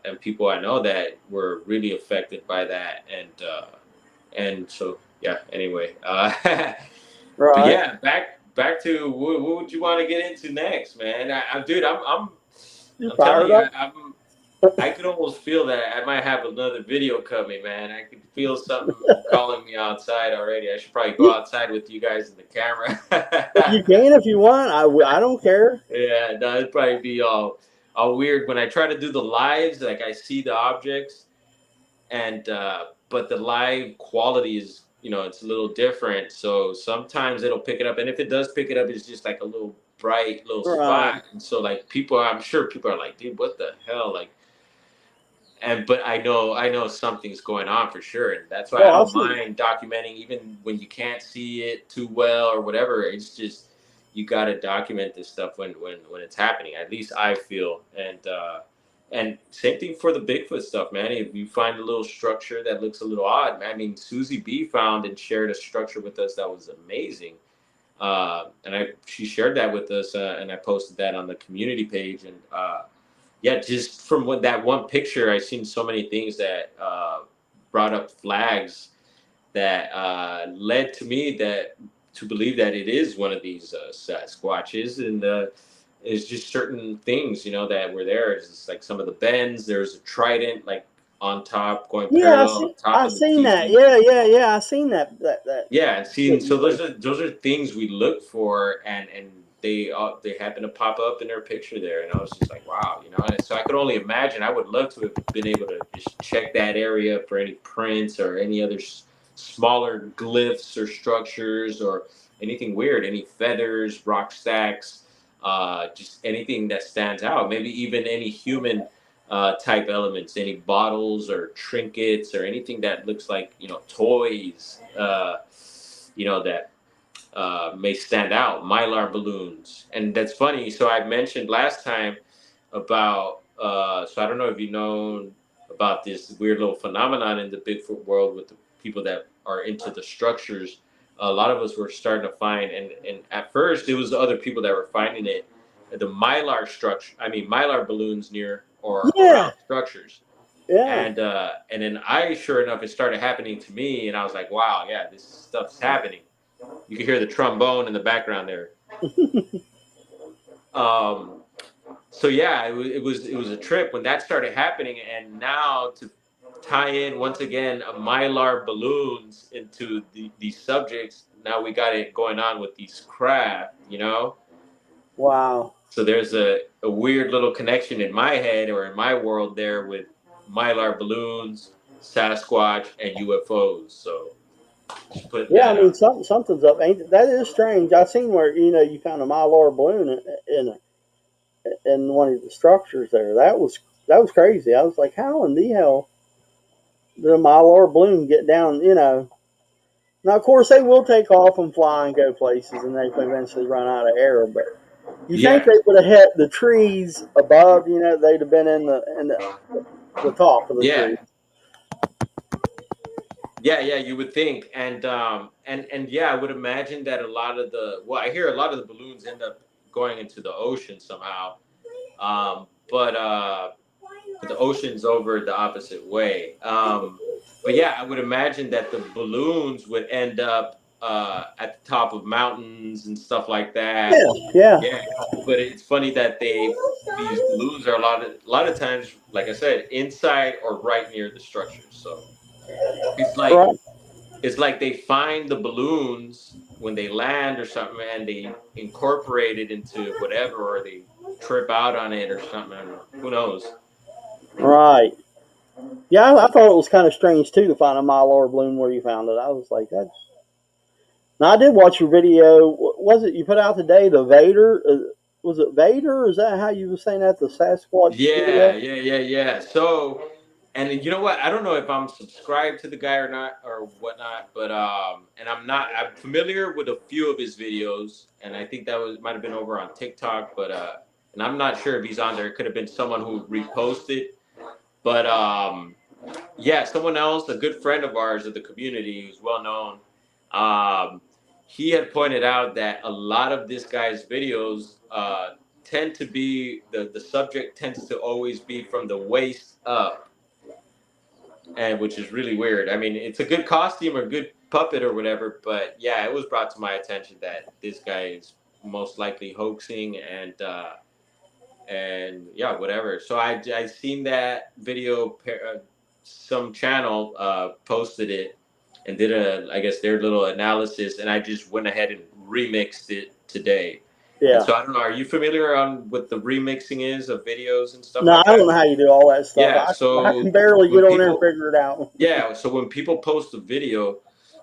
and people I know that were really affected by that, and so yeah. Anyway, but Right. yeah, back to what would you want to get into next, man? Dude, You I'm telling fired you, up? I could almost feel that I might have another video coming, man. I could feel something calling me outside already. I should probably go You, outside with you guys in the camera. you can if you want. I don't care. Yeah, no, it'd probably be all weird when I try to do the lives. Like I see the objects, and but the live quality is it's a little different. So sometimes it'll pick it up, and if it does pick it up, it's just like a little bright little Right. spot. And so like I'm sure people are like, dude, what the hell, like. And but I know something's going on for sure, and that's why I Well, I've don't seen. mind documenting even when you can't see it too well or whatever. It's just you got to document this stuff when it's happening. At least I feel, and same thing for the Bigfoot stuff, man. If you find a little structure that looks a little odd, I mean, Susie B found and shared a structure with us that was amazing. And she shared that with us, and I posted that on the community page, and yeah, just from that one picture, I've seen so many things that brought up flags that led to me that to believe that it is one of these Sasquatches, and it's just certain things, that were there. It's just like some of the bends. There's a trident like on top, going Yeah, parallel on top I of the seen that. teepee. Yeah. I seen that Yeah, and seeing what you so those posted. are things we look for, and they happen to pop up in their picture there, and I was just like, wow, And so I could only imagine. I would love to have been able to just check that area for any prints or any other smaller glyphs or structures or anything weird, any feathers, rock stacks, just anything that stands out. Maybe even any human type elements, any bottles or trinkets or anything that looks like toys, that may stand out. Mylar balloons, and that's funny. So I mentioned last time about. So I don't know if you know about this weird little phenomenon in the Bigfoot world with the people that are into the structures. A lot of us were starting to find, and at first it was the other people that were finding it, the mylar structure. I mean mylar balloons near or Yeah. around structures, Yeah. and then sure enough, it started happening to me, and I was like, wow, yeah, this stuff's happening. You can hear the trombone in the background there. Um, so yeah, it was a trip when that started happening, and now to tie in once again mylar balloons into these subjects. Now we got it going on with these craft. Wow. So there's a weird little connection in my head or in my world there with mylar balloons, Sasquatch, and UFOs. So just putting Yeah, I that mean out. something's up. Ain't that is strange? I seen where you found a mylar balloon in one of the structures there. That was crazy. I was like, how in the hell did a mylar balloon get down? Now of course they will take off and fly and go places, and they eventually run out of air. But you think Yeah, they would have hit the trees above? They'd have been in the top of the yeah. tree. Yeah, you would think, and yeah, I would imagine that a lot of I hear a lot of the balloons end up going into the ocean somehow, but the ocean's over the opposite way. But yeah, I would imagine that the balloons would end up at the top of mountains and stuff like that. Yeah, yeah, Yeah, but it's funny that these balloons are a lot of times, like I said, inside or right near the structures. So it's like right, it's like they find the balloons when they land or something, and they incorporate it into whatever, or they trip out on it or something. I don't know. Who knows? right. Yeah, I thought it was kind of strange too to find a Mylar balloon where you found it. I was like, that's. Now I did watch your video. Was it you put out today? The Vader? Was it Vader? Is that how you were saying that? The Sasquatch Yeah, video? yeah, yeah, yeah. So, and you know what? I don't know if I'm subscribed to the guy or not or whatnot, but and I'm familiar with a few of his videos, and I think that was might have been over on TikTok, but and I'm not sure if he's on there. It could have been someone who reposted, but yeah, someone else, a good friend of ours of the community, who's well known. Um, he had pointed out that a lot of this guy's videos tend to be the subject tends to always be from the waist up, and which is really weird. I mean, it's a good costume or good puppet or whatever, but yeah, it was brought to my attention that this guy is most likely hoaxing and yeah, whatever. So I seen that video. Some channel posted it and did I guess their little analysis, and I just went ahead and remixed it today. And Yeah. so I don't know. Are you familiar on what the remixing is of videos and stuff No, I like don't that? know how you do all that stuff. Yeah. I can So barely when get on there and people figure it out. yeah, so when people post a video,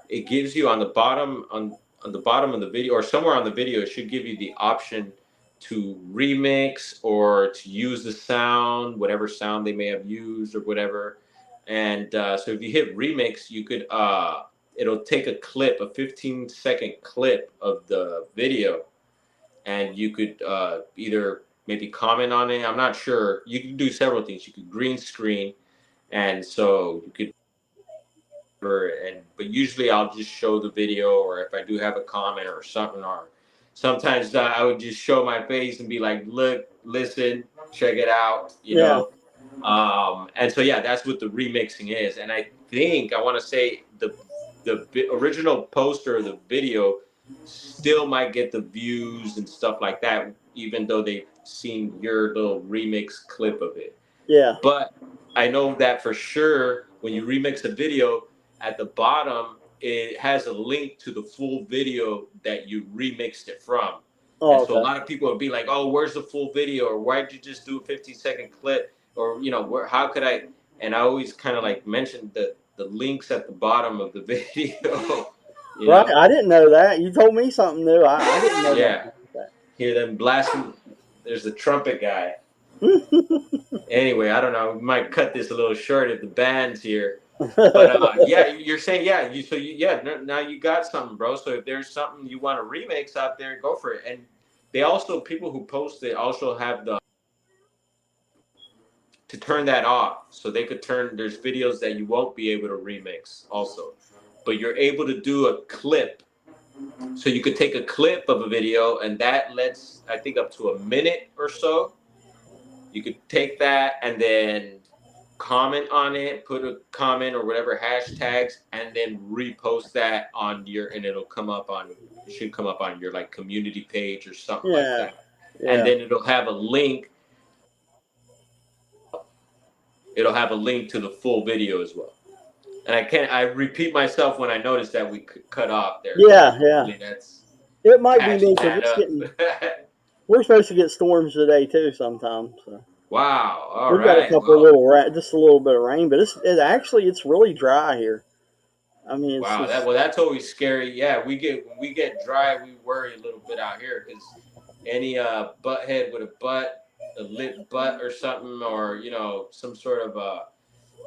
it gives you on the bottom of the video or somewhere on the video, it should give you the option to remix or to use the sound, whatever sound they may have used or whatever. And so if you hit remix, you could it'll take a clip, a 15-second clip of the video, and you could either maybe comment on it. I'm not sure. You can do several things. You could green screen, and so you could and but usually I'll just show the video, or if I do have a comment or something, or sometimes I would just show my face and be like, look, listen, check it out, Yeah. and so yeah, that's what the remixing is. And I think I want to say the original poster of the video still might get the views and stuff like that, even though they've seen your little remix clip of it. Yeah. But I know that for sure when you remix a video, at the bottom it has a link to the full video that you remixed it from. And Oh, so a okay. lot of people would be like, "Oh, where's the full video?" Or "Why'd you just do a 15-second clip?" Or where? How could I? And I always kind of like mention the links at the bottom of the video. you Right. know, I didn't know that. You told me something new. I didn't know yeah. nothing like Hear them blasting. There's the trumpet guy. that. Anyway, I don't know. We might cut this a little short if the band's here. But yeah, you're saying yeah. Yeah. Now you got something, bro. So if there's something you want to remix out there, go for it. And they also people who post it also have the to turn that off, so they could turn. There's videos that you won't be able to remix also, but you're able to do a clip. So you could take a clip of a video, and that lets I think up to a minute or so. You could take that and then comment on it, put a comment or whatever hashtags, and then repost that on your, and it'll come up on, it should come up on your like community page or something like Yeah. that. And Yeah. then it'll have a link. It'll have a link to the full video as well. And I repeat myself when I notice that we cut off there. So Yeah. Yeah. hopefully that's It might be me patched because that it's up. getting. We're supposed to get storms today too. Sometimes. So. Wow. All We've got a right. couple of Well, little just a little bit of rain, but it's really dry here. I mean, it's wow, just that's always scary. Yeah, when we get dry, we worry a little bit out here because any butthead with a lit butt or something, or some sort of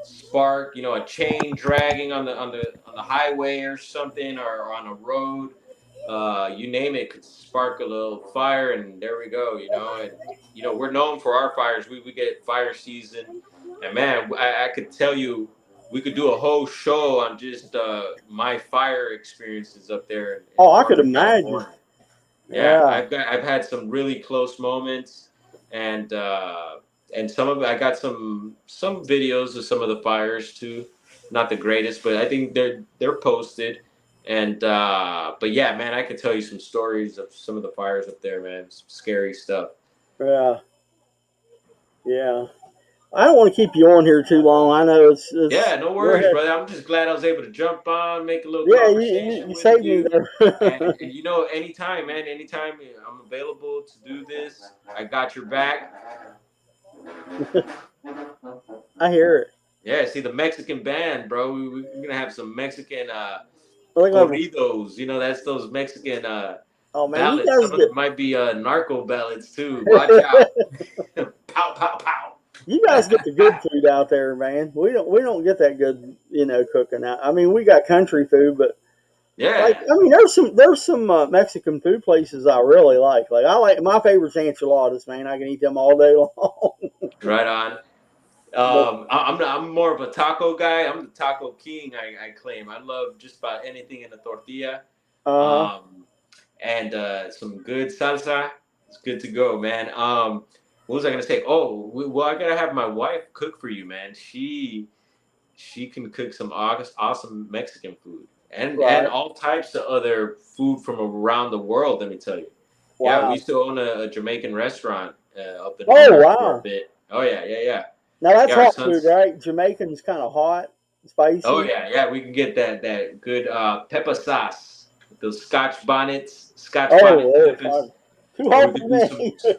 spark, a chain dragging on the highway or something, or on a road, you name it, could spark a little fire, and there we go. And we're known for our fires. We get fire season, and man, I could tell you we could do a whole show on just my fire experiences up there in I could Northern imagine. California. Yeah, Yeah. I've had some really close moments, and some of it, I got some videos of some of the fires too. Not the greatest, but I think they're posted. And but yeah, man, I could tell you some stories of some of the fires up there, man. Some scary stuff. Yeah, yeah. I don't want to keep you on here too long. I know it's Yeah, no go worries, ahead. brother. I'm just glad I was able to jump on, make a little Yeah, you, conversation you with saved me you. there. And you know, anytime, man, anytime I'm available to do this, I got your back. I hear it. Yeah, see the Mexican band, bro. We're gonna have some Mexican Well, they're gonna have corridos. You know, that's those Mexican oh man, you ballads. guys Some of get them might be narco ballads too. Watch out! Pow pow pow. you guys get the good food out there, man. We don't get that good, cooking out. I mean, we got country food, but like Yeah, I mean, there's some Mexican food places I really like. Like I like my favorite's enchiladas, man. I can eat them all day long. right on. But I'm more of a taco guy. I'm the taco king. I claim. I love just about anything in a tortilla, uh um, and some good salsa. It's good to go, man. What was I gonna say? Oh, well, I gotta have my wife cook for you, man. She can cook some awesome Mexican food and right. all types of other food from around the world. Let me tell you. Yeah, we Wow. used to own a Jamaican restaurant up in Oh Humboldt for a wow. bit. Oh yeah, yeah, yeah. Now that's Yeah, our hot food, sons. right? Jamaican's kind of hot, Oh spicy. yeah, yeah. We can get that good pepper sauce, those Scotch bonnet Oh, peppers, too or we hot could for do me.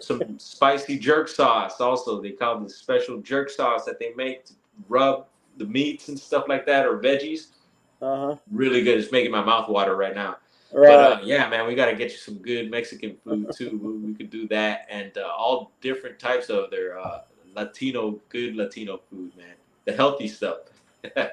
some spicy jerk sauce. Also, they call this special jerk sauce that they make to rub the meats and stuff like that, or veggies. Uh huh. Really good. It's making my mouth water right now. But Right. yeah, man, we got to get you some good Mexican food too. We could do that, and all different types of their good Latino food, man. The healthy stuff.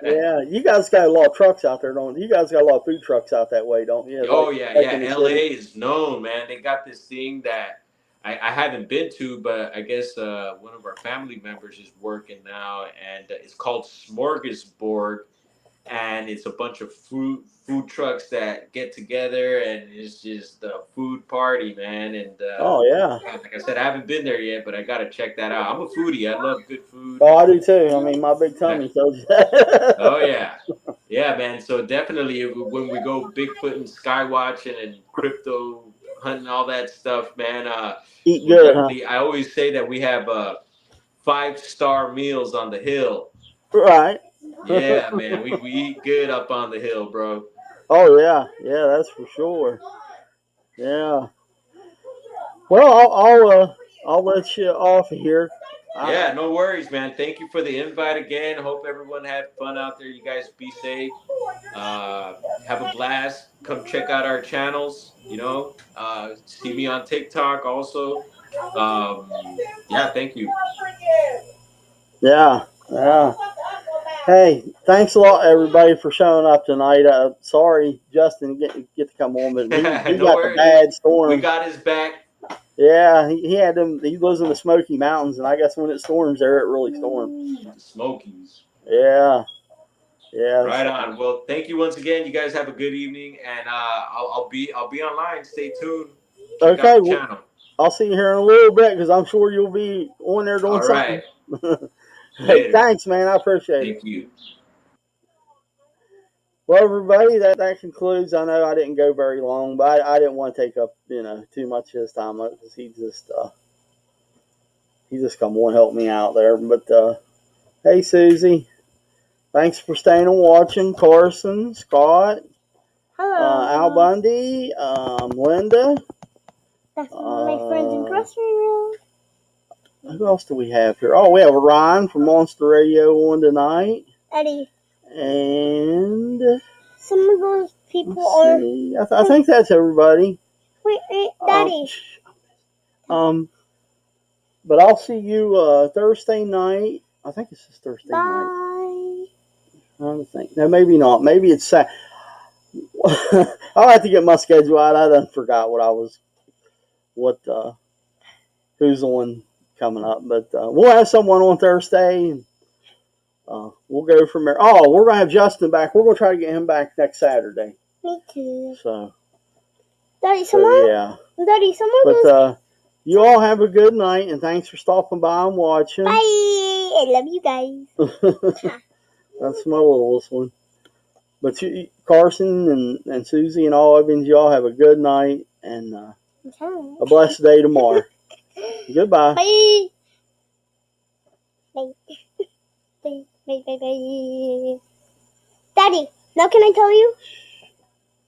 Yeah, you guys got a lot of trucks out there, don't you? You guys got a lot of food trucks out that way, don't you? Oh yeah, Like yeah. in the LA city. is known, man. They got this thing that I haven't been to, but I guess one of our family members is working now, and it's called Smorgasbord, and it's a bunch of food trucks that get together, and it's just a food party, man. And Oh yeah. yeah, like I said, I haven't been there yet, but I gotta check that out. I'm a foodie. I love good food. Oh, I do too. I mean, my big Yeah. tummy tells you that. Oh yeah, yeah, man. So definitely, when we go Bigfoot and sky watching and crypto hunting, all that stuff, man. Eat We'll good, huh? definitely. I always say that we have 5-star meals on the hill. Right. Yeah, man. We eat good up on the hill, bro. Oh yeah, yeah, that's for sure. Yeah. Well, I'll let you off here. Yeah, I, no worries, man. Thank you for the invite again. Hope everyone had fun out there. You guys be safe. Uh, have a blast. Come check out our channels. See me on TikTok also. Yeah, thank you. yeah, yeah. Hey, thanks a lot, everybody, for showing up tonight. Sorry, Justin get to come on, but he No got the worries. bad We storm. got his back. Yeah, he had them. He lives in the Smoky Mountains, and I guess when it storms there, it really storms. The Smokies. Yeah, yeah. Right So, on. Well, thank you once again. You guys have a good evening, and I'll be online. Stay tuned. Check out okay, the well, channel. I'll see you here in a little bit because I'm sure you'll be on there doing All right. something. Hey, Later. thanks, man. I appreciate it. Thank you. Well, everybody, that concludes. I know I didn't go very long, but I didn't want to take up too much of his time because he just come on and help me out there. But hey, Susie, thanks for staying and watching. Carson, Scott, Hello. Al Bundy, Linda. That's my friends in grocery room. Who else do we have here? Oh, we have Ryan from Monster Radio on tonight. Eddie. And Some of those people let's are. see. I think that's everybody. Wait, Daddy. But I'll see you Thursday night. I think it's just Thursday night. Bye. I don't think. No, maybe not. Maybe it's Saturday. I'll have to get my schedule out. I done forgot who's on coming up. But we'll have someone on Thursday, and we'll go from there. Oh, we're gonna have Justin back. We're gonna try to get him back next Saturday. Me too. So Daddy, yeah. Daddy, someone But goes. you all have a good night, and thanks for stopping by and watching. Bye. I love you guys. That's my littlest one. But Carson and Susie and all of y'all have a good night and a blessed day tomorrow. Goodbye. Bye. Bye. Bye. Bye. Bye. Bye. Daddy, now can I tell you?